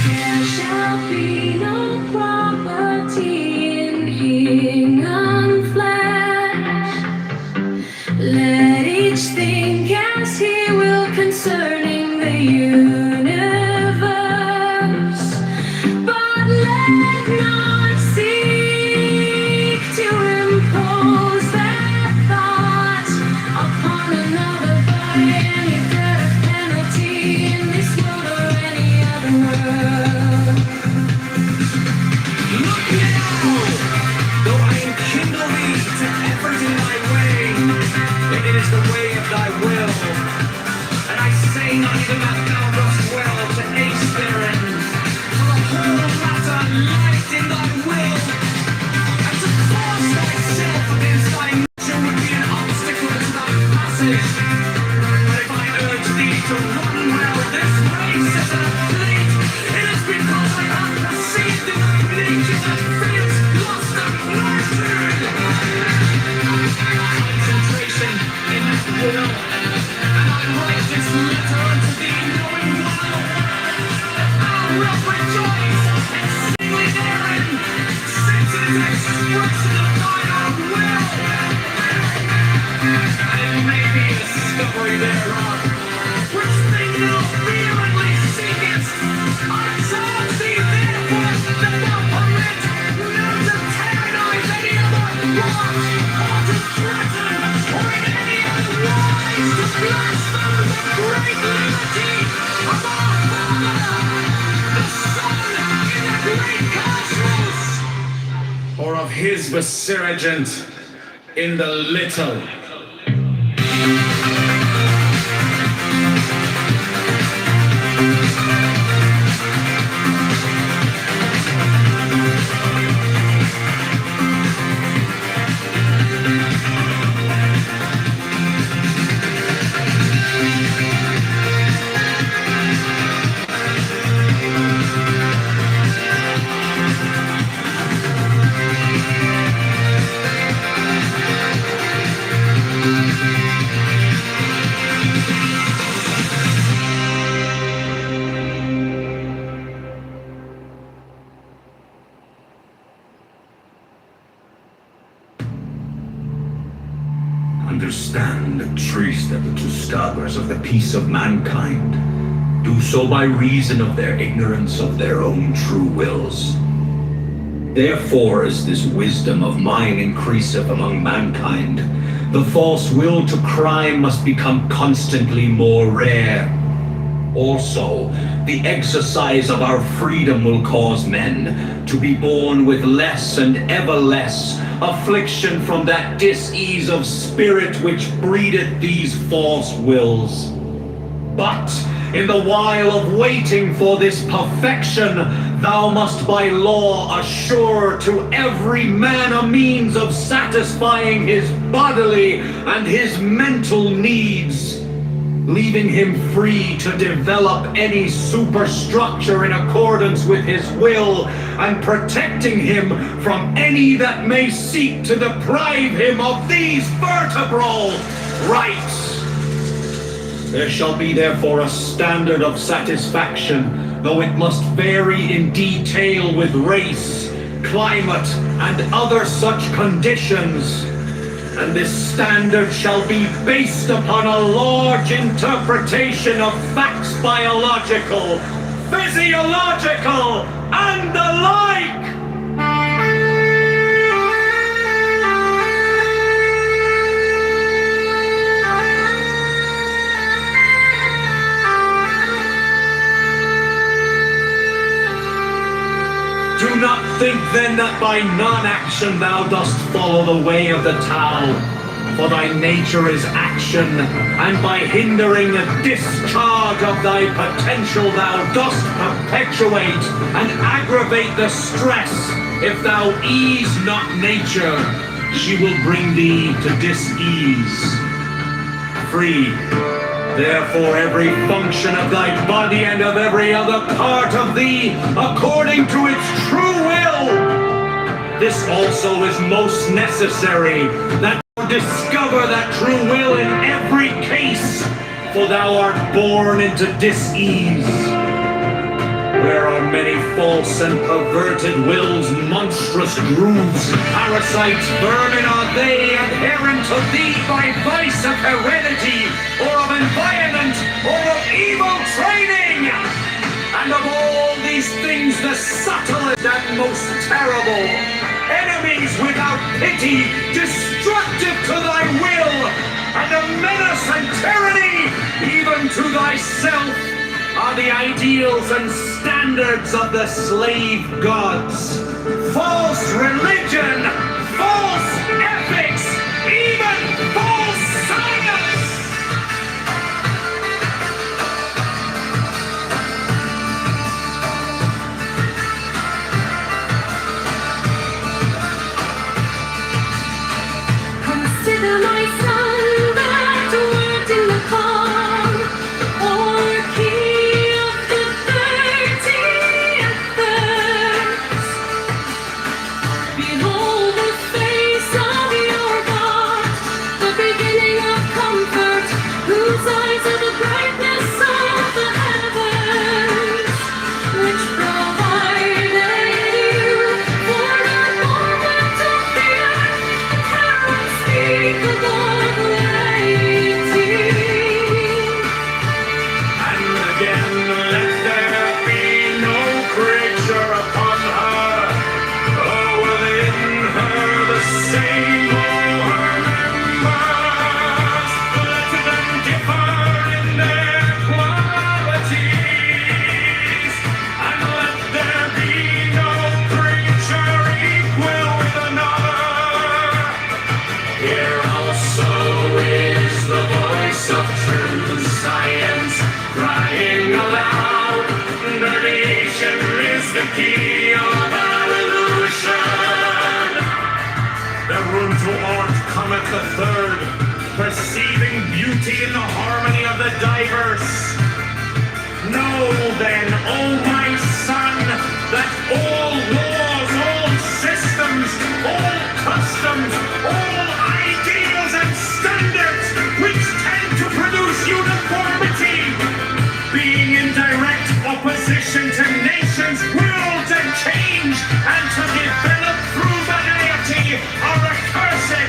There shall be no property in human flesh. Let each think as he will concerning the universe, but let not seek to impose that thought upon another by any death penalty in this world or any other world. Look now, though I enkindle thee to effort in thy way, and it is the way of thy will. And I say not even that thou dost well to ace therein, for the whole matter lieth in thy will. And to force thyself against thy nature would be an obstacle to thy passage. But if I urge thee to run well this race as an athlete, it is because I have perceived in thy nature that feels lost and blunted. Concentration in that will, and I write this letter unto thee, knowing well that thou wilt rejoice exceedingly therein, since it is an expression of thine own will. And it may be a discovery thereof, which thing thou vehemently seekest. I charge thee therefore that thou permit not to tyrannize any other watch, or to threaten, or in any other wise to blaspheme the great liberty of our Father, the Son in the great cosmos, or of his vicegerent in the little. Understand the truth that the disturbers of the peace of mankind do so by reason of their ignorance of their own true wills. Therefore, as this wisdom of mine increaseth among mankind, the false will to crime must become constantly more rare. Also, the exercise of our freedom will cause men to be born with less and ever less affliction from that dis-ease of spirit which breedeth these false wills. But In the while of waiting for this perfection, thou must by law assure to every man a means of satisfying his bodily and his mental needs, leaving him free to develop any superstructure in accordance with his will, and protecting him from any that may seek to deprive him of these vertebral rights. There shall be therefore a standard of satisfaction, though it must vary in detail with race, climate, and other such conditions. And this standard shall be based upon a large interpretation of facts biological, physiological, and the like. Do not think then that by non-action thou dost follow the way of the Tao, for thy nature is action, and by hindering the discharge of thy potential thou dost perpetuate and aggravate the stress. If thou ease not nature, she will bring thee to dis-ease. Free. Therefore every function of thy body and of every other part of thee, according to its true will. This also is most necessary, that thou discover that true will in every case, for thou art born into dis-ease. There are many false and perverted wills, monstrous grooves, parasites, vermin are they, adherent to thee by vice of heredity, or of environment, or of evil training. And of all these things the subtlest and most terrible, enemies without pity, destructive to thy will, and a menace and tyranny even to thyself, are the ideals and standards of the slave gods. False religion, false ethics, even false science! Consider my son that worked in the farm, or key of the 30th verse. Behold the face of your God, the beginning of comfort, whose eyes are the brightness of the heavens, which provided you for the moment of the earth, unspeakable waiting. And again, let there be no creature upon her, or within her the same all her members. Let them differ in their qualities, and let there be no creature equal with another. Here also is the voice of true science, crying aloud, radiation is the key of evolution. The room to art cometh the third, perceiving beauty in the harmony of the diverse. Know then, O my son, that all laws, all systems, all customs, all ideals and standards which tend to produce uniformity, being in direct opposition to nations, worlds, and change, and to develop through variety, are accursed.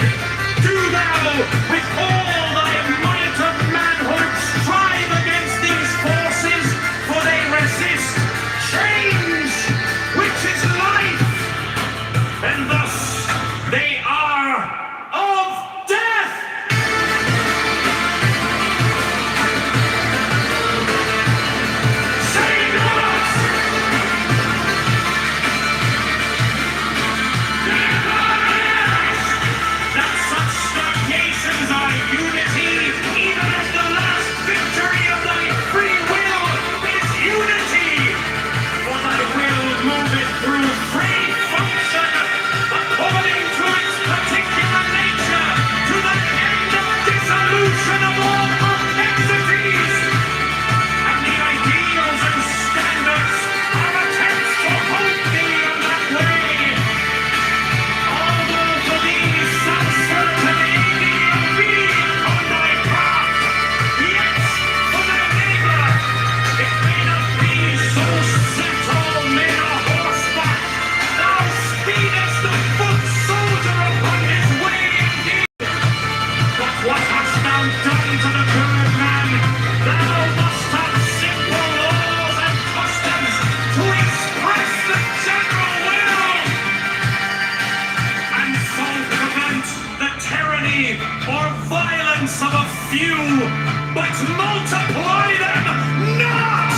Do thou, with all thy might of manhood, strive against these forces, for they resist abundance of a few, but multiply them not!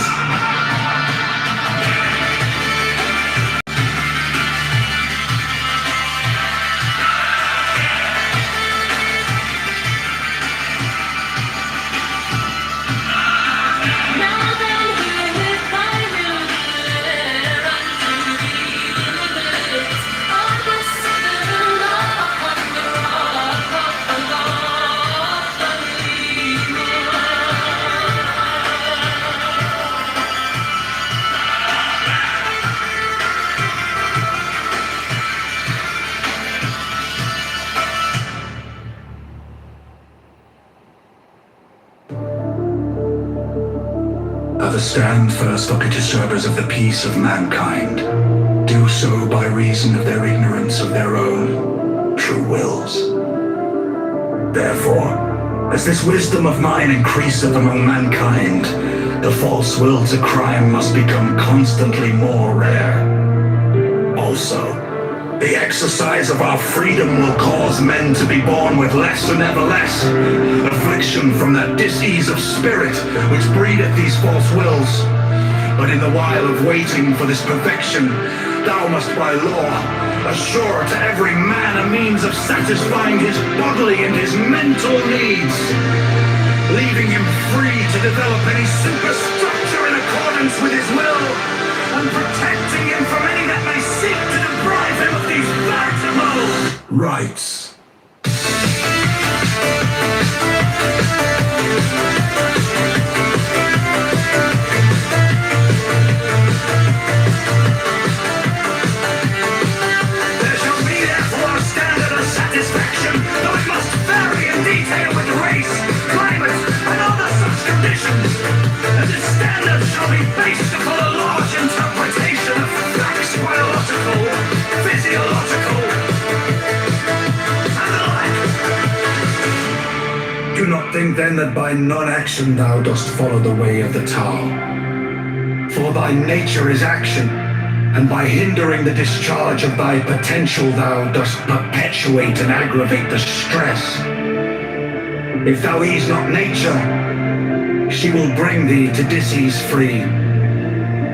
Other stand first for disturbers of the peace of mankind. Do so by reason of their ignorance of their own true wills. Therefore, as this wisdom of mine increaseth among mankind, the false will to crime must become constantly more rare. Also, the exercise of our freedom will cause men to be born with less and ever less, affliction from that disease of spirit which breedeth these false wills. But in the while of waiting for this perfection, thou must by law assure to every man a means of satisfying his bodily and his mental needs, leaving him free to develop any superstructure in accordance with his will, and protecting him from any that may seek to deprive him of these veritable rights. There shall be therefore a standard of satisfaction, though it must vary in detail with race, climate, and other such conditions. And this standard shall be based upon a large interpretation of facts, biological, physiological, and the like. Do not think then that by non-action thou dost follow the way of the Tao. For thy nature is action, and by hindering the discharge of thy potential thou dost perpetuate and aggravate the stress. If thou ease not nature, she will bring thee to disease free.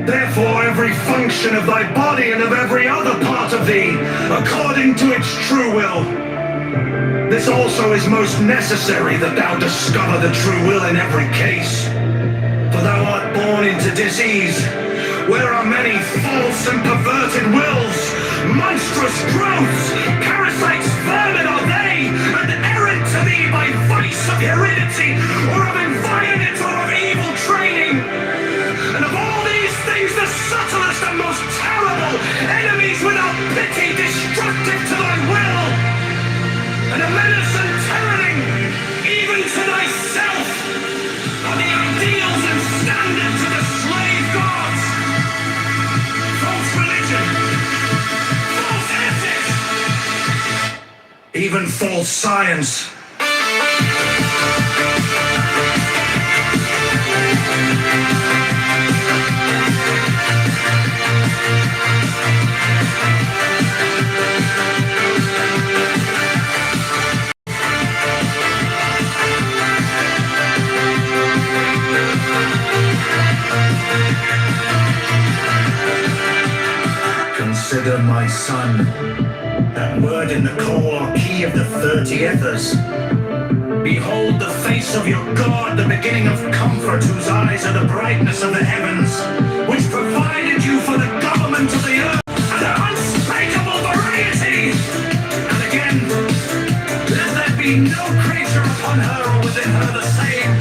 Therefore every function of thy body and of every other part of thee, according to its true will. This also is most necessary, that thou discover the true will in every case. For thou art born into disease, where are many false and perverted wills, monstrous growths, parasites, vermin are they, and errant to thee by vice of heredity, or of environment, or of evil training. And of all these things the subtlest and most terrible, enemies without pity, destructive to thy will, and a menace and tyranny, even to thyself, are the ideals and standards of the slave gods. False religion, false ethics, even false science. Consider, my son, that word in the call or key of the 30 ethers. Behold the face of your God, the beginning of comfort, whose eyes are the brightness of the heavens, which provided you for the government of the earth and their unspeakable variety. And again, let there be no creature upon her or within her the same.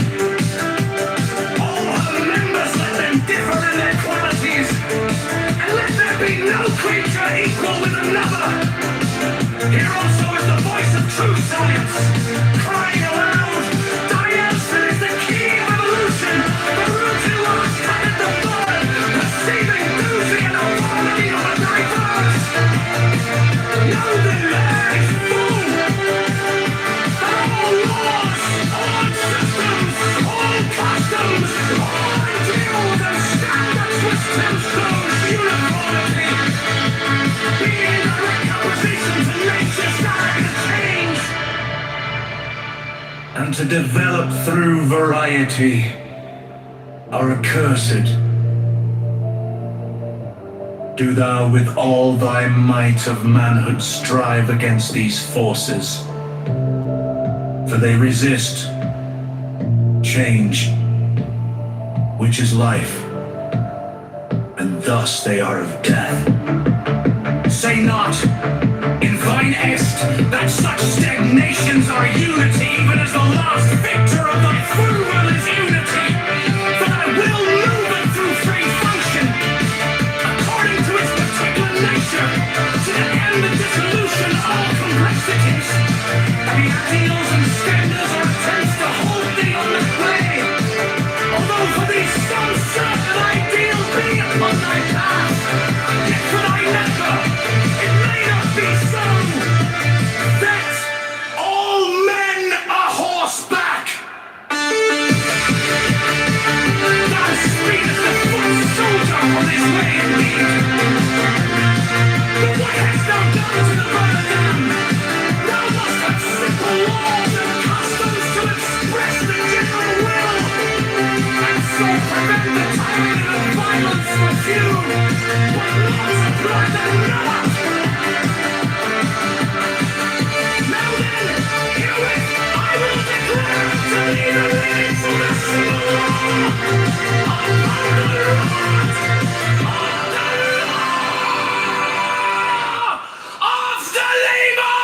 All her members, let them differ in their qualities, and let there be no creature equal with another. Here also is the voice of true science, crying aloud, diaspora is the key of evolution, the root in which cutteth the bud, perceiving doozy and harmony of the diverse. Know that there is full, that all laws, all systems, all customs, all ideals and standards which themselves uniformity, being in direct opposition to nature's direct change. develop through variety are accursed. Do thou with all thy might of manhood strive against these forces, for they resist change, which is life, and thus they are of death. Say not, in thine est, that such stagnations are unity, even as the last victor of thy frugal is unity. For thy will moveth through free function, according to its particular nature, to the end of dissolution of all complexities. The ideals and standards are attempts to hold thee on the way, although for thee some certain ideal be upon thy path, yet for thy never, it may not be so, that all men are horseback. Thou speedest the foot soldier on his way indeed. But what hast thou done to the Rotterdam? Thou must have simple laws and customs to express the general will, and so prevent the tyranny of violence for few, but multiply them not. Now then, herewith I will declare to thee the limits of the civil law upon the rod of the law of the labor!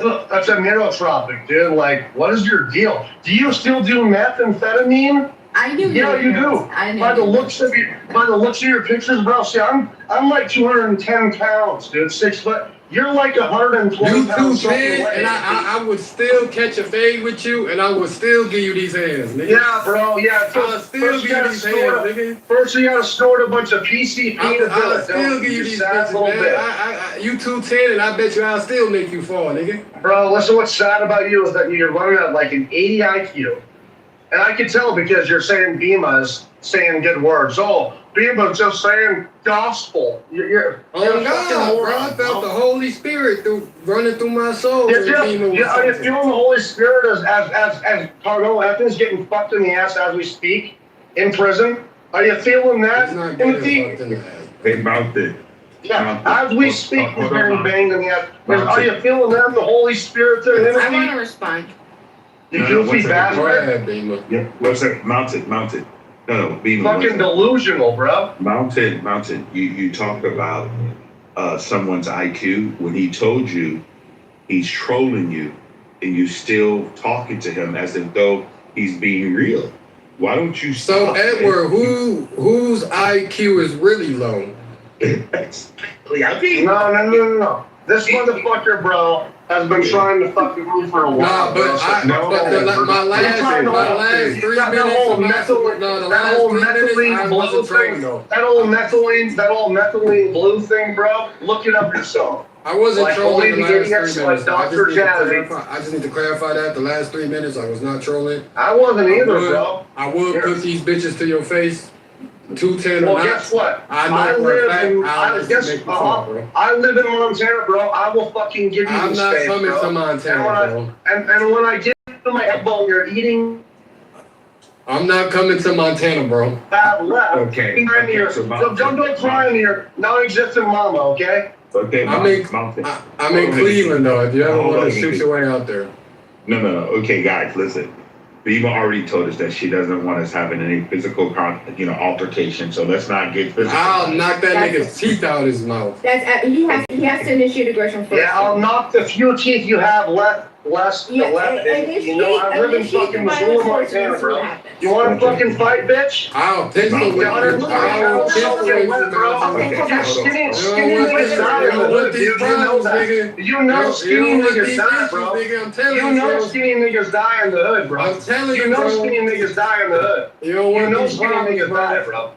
Look, that's a neurotropic, dude. Like, what is your deal? Do you still do methamphetamine? I do. Yeah, you do. I do. By the looks of your pictures, bro. See, I'm like 210 pounds, dude. 6 foot. You're like 120 You pounds. 210, and I would still catch a fade with you, and I would still give you these hands, nigga. Yeah, bro. Yeah. I'll still give you these hands, nigga. First, you gotta snort a bunch of PCP to do I'll it. still give you these bitches, man. You 210, and I bet you I'll still make you fall, nigga. Bro, listen, what's sad about you is that you're running at like an 80 IQ. And I can tell because you're saying Bima's saying good words. Oh, Bima's just saying gospel. You're oh, God, bro. I felt the Holy Spirit running through my soul. Are you feeling the Holy Spirit as Carmelo Anthony's getting fucked in the ass as we speak in prison? Are you feeling that? He's not getting fucked in the ass. They mouthed it. Yeah, as we speak, he's getting banged in the ass. Are you feeling that? The Holy Spirit there? I want to respond. You goofy Go bastard. ahead, Bima. Yeah, what's that? Mounted. No, Beamer. Fucking delusional, bro. Mounted. You talk about someone's IQ when he told you he's trolling you, and you still talking to him as if though he's being real. Why don't you So, stop, Edward, whose IQ is really low? No. This motherfucker, bro, has been trying to fucking move for a while. Nah, but my last 3 minutes. That whole methylene blue thing. That whole methylene blue thing, bro. Look it up yourself. I wasn't Like trolling the only last 3 idiots minutes. like Dr. Jazzy. I just need to clarify that the last 3 minutes I was not trolling. I wasn't either, bro. I would put these bitches to your face. 210 Well, or not. guess what? I know for a fact I live in Montana, bro. I will fucking give you I'm the not space, coming bro. to Montana, bro. And when I get to my elbow, you're eating I'm not coming to Montana, bro. that left. Okay. Don't go crying to your non-existent mama, okay? Okay, I'm in Cleveland, though. If you ever want to shoot your way out there. No. Okay, guys, listen. Beamer already told us that she doesn't want us having any physical, altercation. So let's not get physical. I'll knock that nigga's teeth out his mouth. That's he has to initiate aggression first. Yeah, I'll knock the few teeth you have left. Yeah, You know, I live in fucking Missoula, Montana, bro. You want to fucking fight, bitch? I'll pistol with you. I'll pistol with you. Skinny niggas die in the hood, dude. You know that. You know skinny niggas die, bro. You know skinny niggas die in the hood, bro. I'm telling you, You know bro. skinny niggas die in the hood. You don't You want know these skinny problems, niggas die, bro. bro.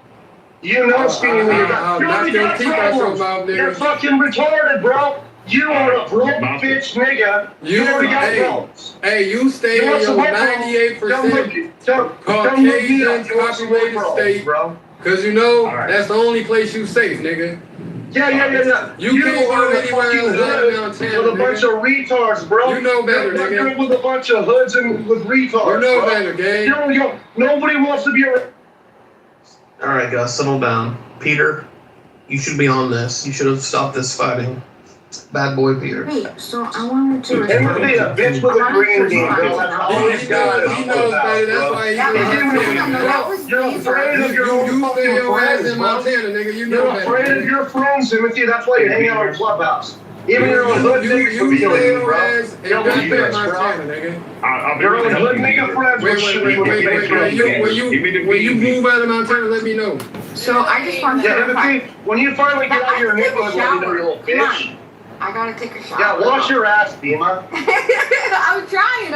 You know skinny niggas die. I'll You knock only your got teeth out your problems. mouth, You're nigga. fucking retarded, bro. You are a broke bitch nigga. You already got problems. Hey, you stay in your 98% Caucasian populated state, bro. because you know that's the only place you safe, nigga. Yeah. You can't go are a anywhere fucking else out hood of Montana, with a bunch of retards, bro. You know better, You're nigga. with a bunch of hoods and with retards. You know bro. better, gang. Nobody wants to be a. All right, guys, settle down. Peter, you should be on this. You should have stopped this fighting. Bad boy Peter. Hey, so I wanted to It would be a bitch with a green bean, bro. That's all He he's got. knows better. That's why he's You're afraid of your own You stay fucking your ass friends, in bro. Montana, nigga. You know You're better. afraid of your friends, Timothy. That's why you hang out in Clubhouse. Even your own hood niggas would be stay like you, your bro. ass in You're goddamn bitch, Montana, bro. nigga. Your own hood nigga friends would shoot you in the face. When you move out of Montana, let me know. So I just wanted to Yeah, Timothy, when you finally get out of your neighborhood, let me know, you little bitch. I gotta take a shower. Yeah, wash your ass, Dima. I'm trying.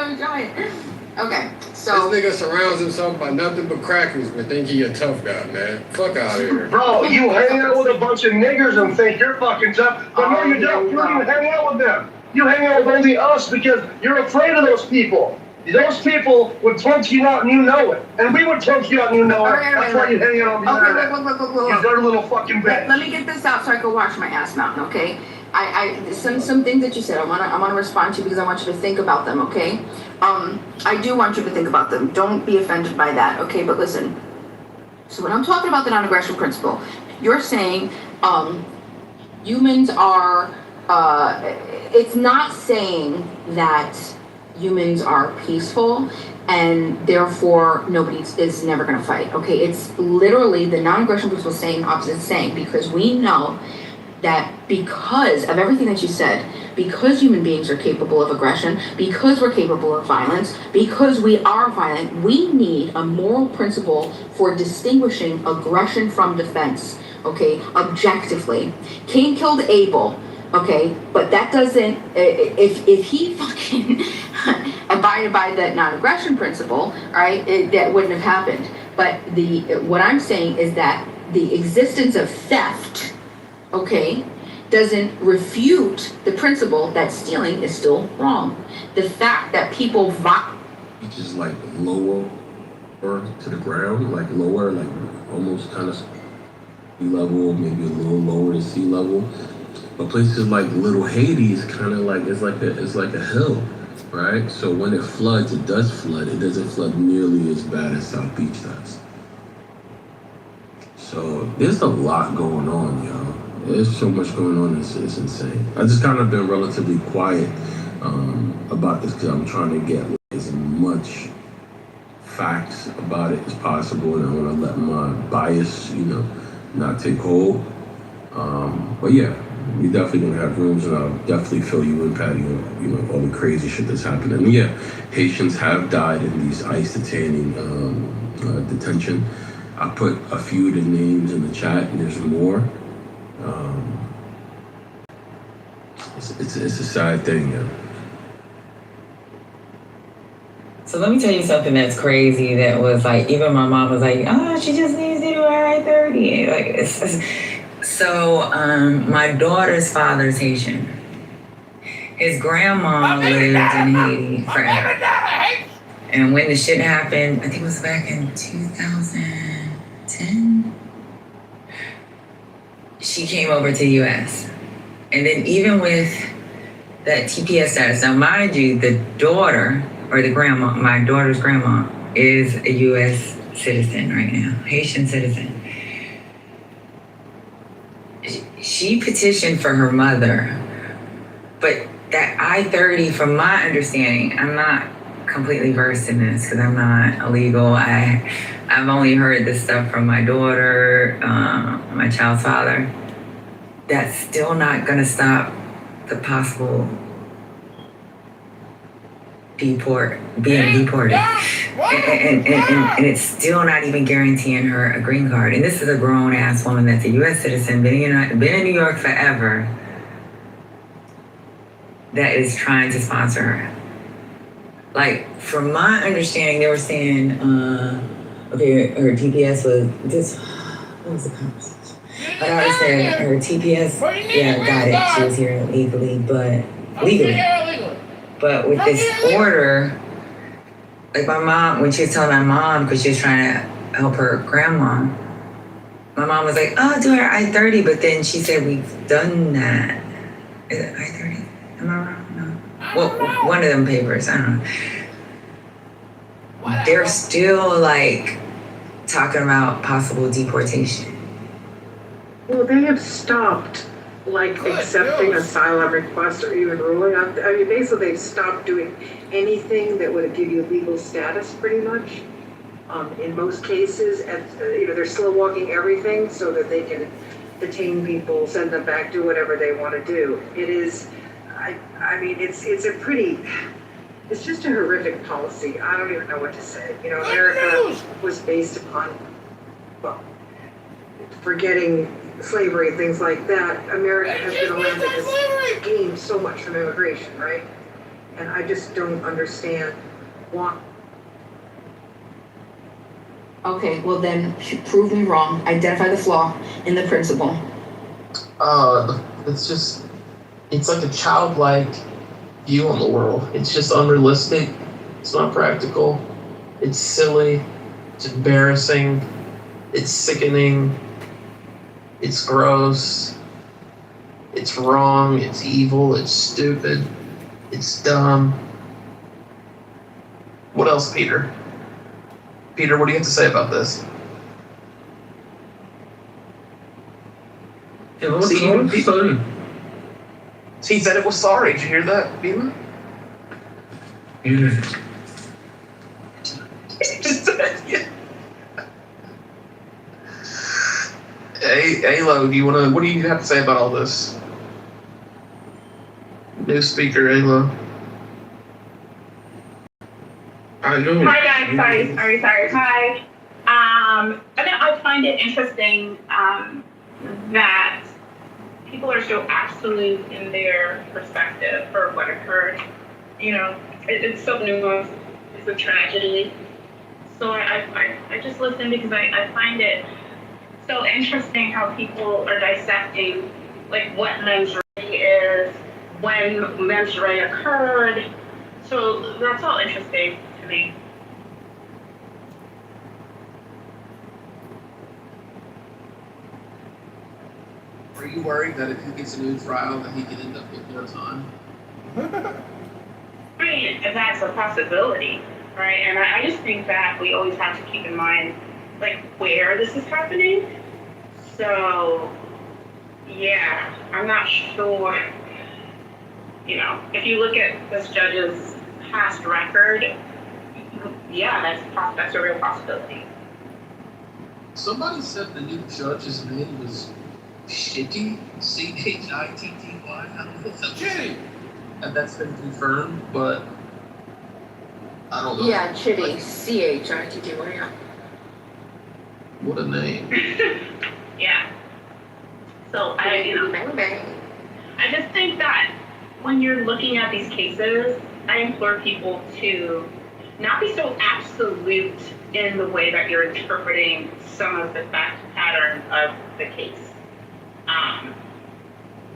Okay, so This nigga surrounds himself by nothing but crackers but think he a tough guy, man. Fuck out of here. Bro, you hang out with a bunch of niggers and think you're fucking tough. But no, you don't. You don't even hang out with them. You hang out with only us because you're afraid of those people. Those people would plunk you out and you know it. And we would plunk you out and you know it. That's why you hang out on the internet. You dirty little fucking bitch. Let me get this out so I can wash my ass mountain, okay? Some things that you said I wanna respond to because I want you to think about them, okay? I do want you to think about them. Don't be offended by that, okay? But listen. So when I'm talking about the non-aggression principle, you're saying humans are it's not saying that humans are peaceful. and therefore nobody is never going to fight. Okay, it's literally the non-aggression principle saying opposite saying, because we know that because of everything that you said, because human beings are capable of aggression, because we're capable of violence, because we are violent, we need a moral principle for distinguishing aggression from defense, okay, objectively. Cain killed Abel, okay, but that doesn't, if he fucking abided by that non-aggression principle, right, that wouldn't have happened. But what I'm saying is that the existence of theft, okay, doesn't refute the principle that stealing is still wrong. The fact that people which is like lower to the ground, like lower, like almost kind of sea level, maybe a little lower than sea level. But places like Little Haiti is kind of like it's like a hill, right? So when it floods, it does flood. It doesn't flood nearly as bad as South Beach does. So there's a lot going on, y'all. There's so much going on, it's insane. I just kind of been relatively quiet about this because I'm trying to get as much facts about it as possible, and I want to let my bias, not take hold. But yeah, we definitely gonna have rooms, and I'll definitely fill you in, Patty, on all the crazy shit that's happening. And yeah, Haitians have died in these ICE detaining detention. I put a few of the names in the chat, and there's more. It's a sad thing, yeah. So let me tell you something that's crazy. That was like, even my mom was like, "Oh, she just needs to do I-30." Like, my daughter's father's Haitian. His grandma lived in Haiti forever. And when the shit happened, I think it was back in 2010, she came over to the U.S. And then even with that TPS status, now mind you, the daughter, or the grandma, my daughter's grandma, is a U.S. citizen right now, Haitian citizen. She petitioned for her mother, but that I-30, from my understanding, I'm not completely versed in this because I'm not illegal. I've only heard this stuff from my daughter, my child's father. That's still not gonna stop the possible being deported. And it's still not even guaranteeing her a green card. And this is a grown ass woman that's a US citizen, been in New York forever, that is trying to sponsor her. Like, from my understanding, they were saying, okay, her TPS was this, what was the conversation? But I understand her TPS, yeah, got it. She was here legally. But with this order, like my mom, when she was telling my mom, because she was trying to help her grandma, my mom was like, "Oh, do her I-30," but then she said, "We've done that." Is it I-30? Am I wrong? No. Well, one of them papers, I don't know. They're still like talking about possible deportation. Well, they have stopped accepting asylum requests or even ruling on. I mean, basically, they've stopped doing anything that would give you legal status, pretty much. In most cases, and they're still walking everything so that they can detain people, send them back, do whatever they want to do. It is, I mean, it's just a horrific policy. I don't even know what to say. America was based upon, well, forgetting slavery, things like that. America has been a land that has gained so much from immigration, right? And I just don't understand why. Okay, well then, prove me wrong. Identify the flaw in the principle. It's like a childlike view on the world. It's just unrealistic. It's not practical. It's silly. It's embarrassing. It's sickening. It's gross. It's wrong. It's evil. It's stupid. It's dumb. What else, Peter? Peter, what do you have to say about this? Sorry. He said it was sorry. Did you hear that, Beeman? Hey, Alo, what do you have to say about all this? New speaker, Alo. Hi guys, sorry. Hi. I find it interesting that people are so absolute in their perspective for what occurred. You know, it's so nuanced. It's a tragedy. So I just listen because I find it so interesting how people are dissecting like what mens rea is, when mens rea occurred. So that's all interesting to me. Are you worried that if he gets a new trial that he could end up with more time? I mean, that's a possibility, right? And I just think that we always have to keep in mind, like, where this is happening. So, yeah, I'm not sure. You know, if you look at this judge's past record, yeah, that's a real possibility. Somebody said the new judge's name was Shitty, Chitty. I don't know if that's Chitty. And that's been confirmed, but I don't know. Yeah, Chitty, Chitty. What a name. Yeah. So I just think that when you're looking at these cases, I implore people to not be so absolute in the way that you're interpreting some of the fact pattern of the case.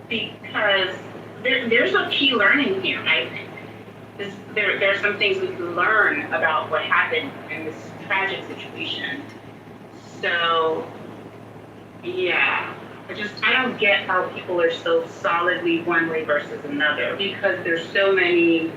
Because there's a key learning here, I think. There are some things we can learn about what happened in this tragic situation. So, yeah, I don't get how people are so solidly one way versus another, because there's so many,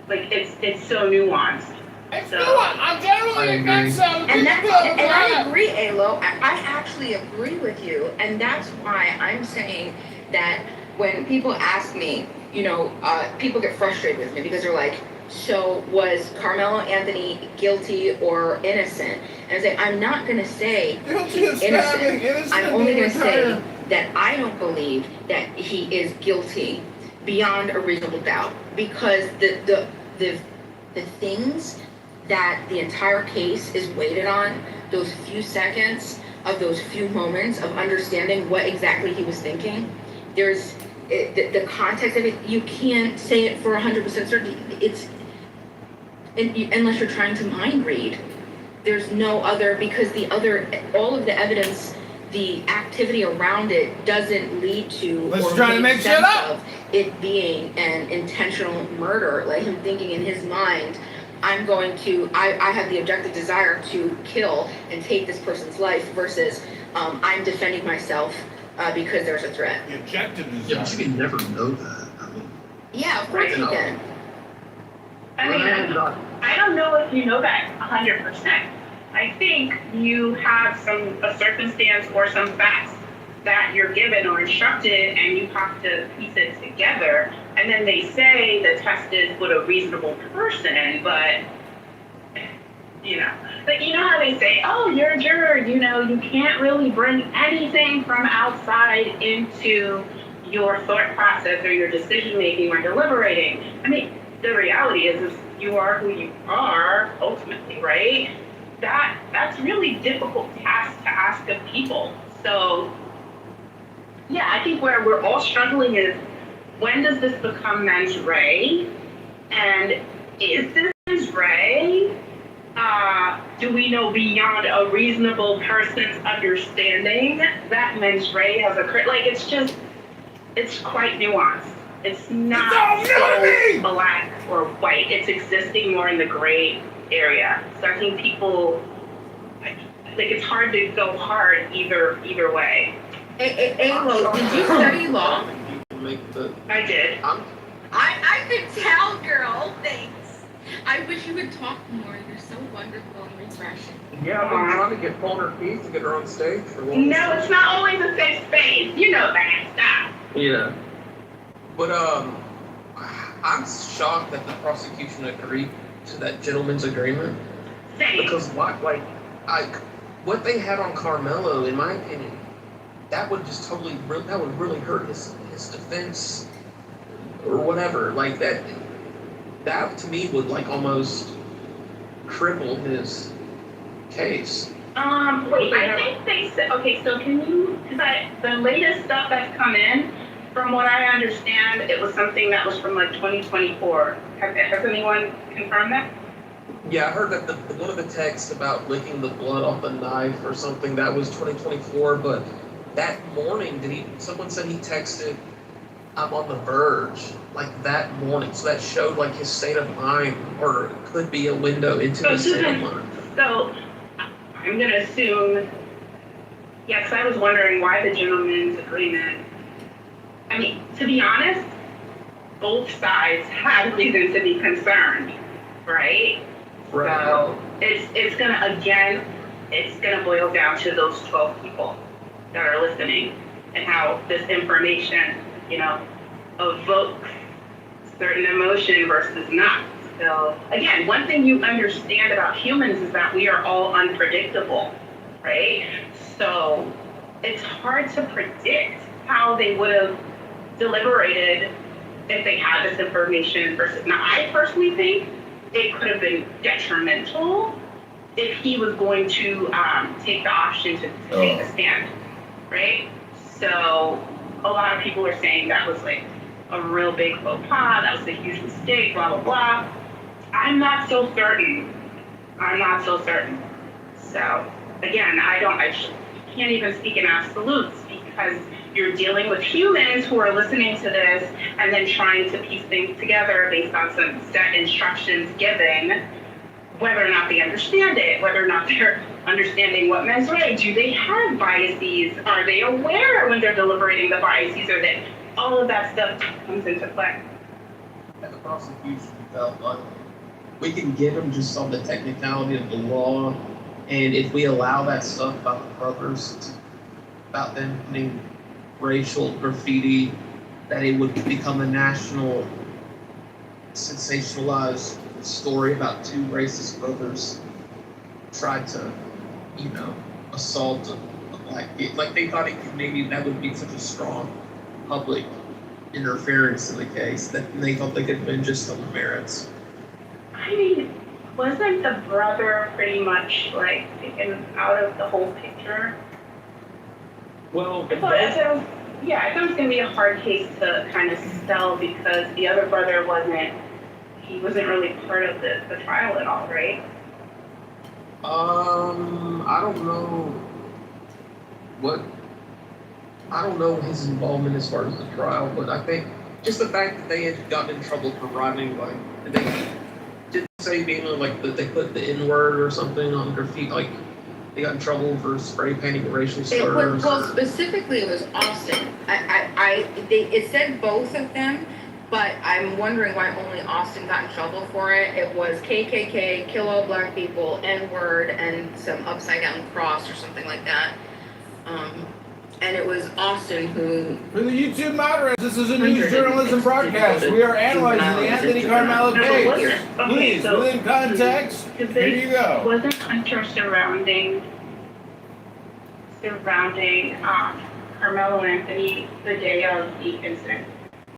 like, it's so nuanced. I'm generally against them. And I agree, Alo. I actually agree with you, and that's why I'm saying that when people ask me, you know, people get frustrated with me because they're like, so was Carmelo Anthony guilty or innocent? And I say, I'm not going to say he's innocent. I'm only going to say that I don't believe that he is guilty beyond a reasonable doubt, because the things that the entire case is weighted on, those few seconds of those few moments of understanding what exactly he was thinking, there's the context of it. You can't say it for 100% certainty. Unless you're trying to mind read. There's no other, because all of the evidence, the activity around it doesn't lead to Let's try to make shit up of it being an intentional murder, like him thinking in his mind, I have the objective desire to kill and take this person's life, versus I'm defending myself because there's a threat. The objective desire. Yeah, but you can never know that. I mean, yeah, of course you can. I mean, I don't know if you know that 100%. I think you have a circumstance or some facts that you're given or instructed, and you have to piece it together. And then they say the test is with a reasonable person, but you know how they say, oh, you're a juror, you know, you can't really bring anything from outside into your thought process or your decision making or deliberating. I mean, the reality is you are who you are ultimately, right? That's really difficult task to ask of people. So yeah, I think where we're all struggling is, when does this become mens rea? And is this mens rea? Do we know beyond a reasonable person's understanding that mens rea has occurred? Like, it's quite nuanced. It's not so black or white. It's existing more in the gray area. So I think people, like, it's hard to go hard either way. Alo, did you study law? I did. I could tell, girl. Thanks. I wish you would talk more. You're so wonderful and refreshing. Yeah, I've been trying to get Paulner Keith to get her on stage for one. No, it's not always a safe space. You know that. Stop. Yeah. But I'm shocked that the prosecution agreed to that gentleman's agreement. Same. Because what they had on Carmelo, in my opinion, that would just totally, that would really hurt his defense or whatever. Like that to me would like almost cripple his case. Wait, I think they said, okay, so can you, because the latest stuff that's come in, from what I understand, it was something that was from like 2024. Has anyone confirmed that? Yeah, I heard that the one of the texts about licking the blood off the knife or something, that was 2024, but that morning, someone said he texted, "I'm on the verge," like that morning. So that showed like his state of mind, or could be a window into his state of mind. So I'm gonna assume, yeah, because I was wondering why the gentleman's agreement. I mean, to be honest, both sides have reason to be concerned, right? Right. So it's gonna boil down to those 12 people that are listening and how this information, evokes certain emotion versus not. So again, one thing you understand about humans is that we are all unpredictable, right? So it's hard to predict how they would have deliberated if they had this information versus not. I personally think it could have been detrimental if he was going to take the option to take the stand, right? So a lot of people are saying that was like a real big faux pas, that was a huge mistake, blah, blah, blah. I'm not so certain. So again, I can't even speak in absolutes because you're dealing with humans who are listening to this and then trying to piece things together based on some set instructions given, whether or not they understand it, whether or not they're understanding what mens rea. Do they have biases? Are they aware when they're deliberating the biases, or that all of that stuff comes into play? And the prosecution felt like we can get them just on the technicality of the law, and if we allow that stuff about the brothers, about them putting racial graffiti, that it would become a national sensationalized story about two racist brothers tried to, assault a black kid. Like they thought it could, maybe that would be such a strong public interference in the case that they thought they could win just on the merits. I mean, wasn't the brother pretty much like taken out of the whole picture? Well, I thought it was gonna be a hard case to kind of sell because the other brother wasn't really part of the trial at all, right? I don't know his involvement as far as the trial, but I think just the fact that they had gotten in trouble for writing, like, they didn't say being like that they put the N-word or something on graffiti, like they got in trouble for spray painting racial slurs. Well, specifically it was Austin. It said both of them, but I'm wondering why only Austin got in trouble for it. It was KKK, kill all black people, N-word, and some upside down cross or something like that. And it was Austin who... For the YouTube moderators, this is a news journalism broadcast. We are analyzing the Anthony Carmelo case. Please, within context, here you go. Wasn't Hunter surrounding Carmelo Anthony the day of the incident?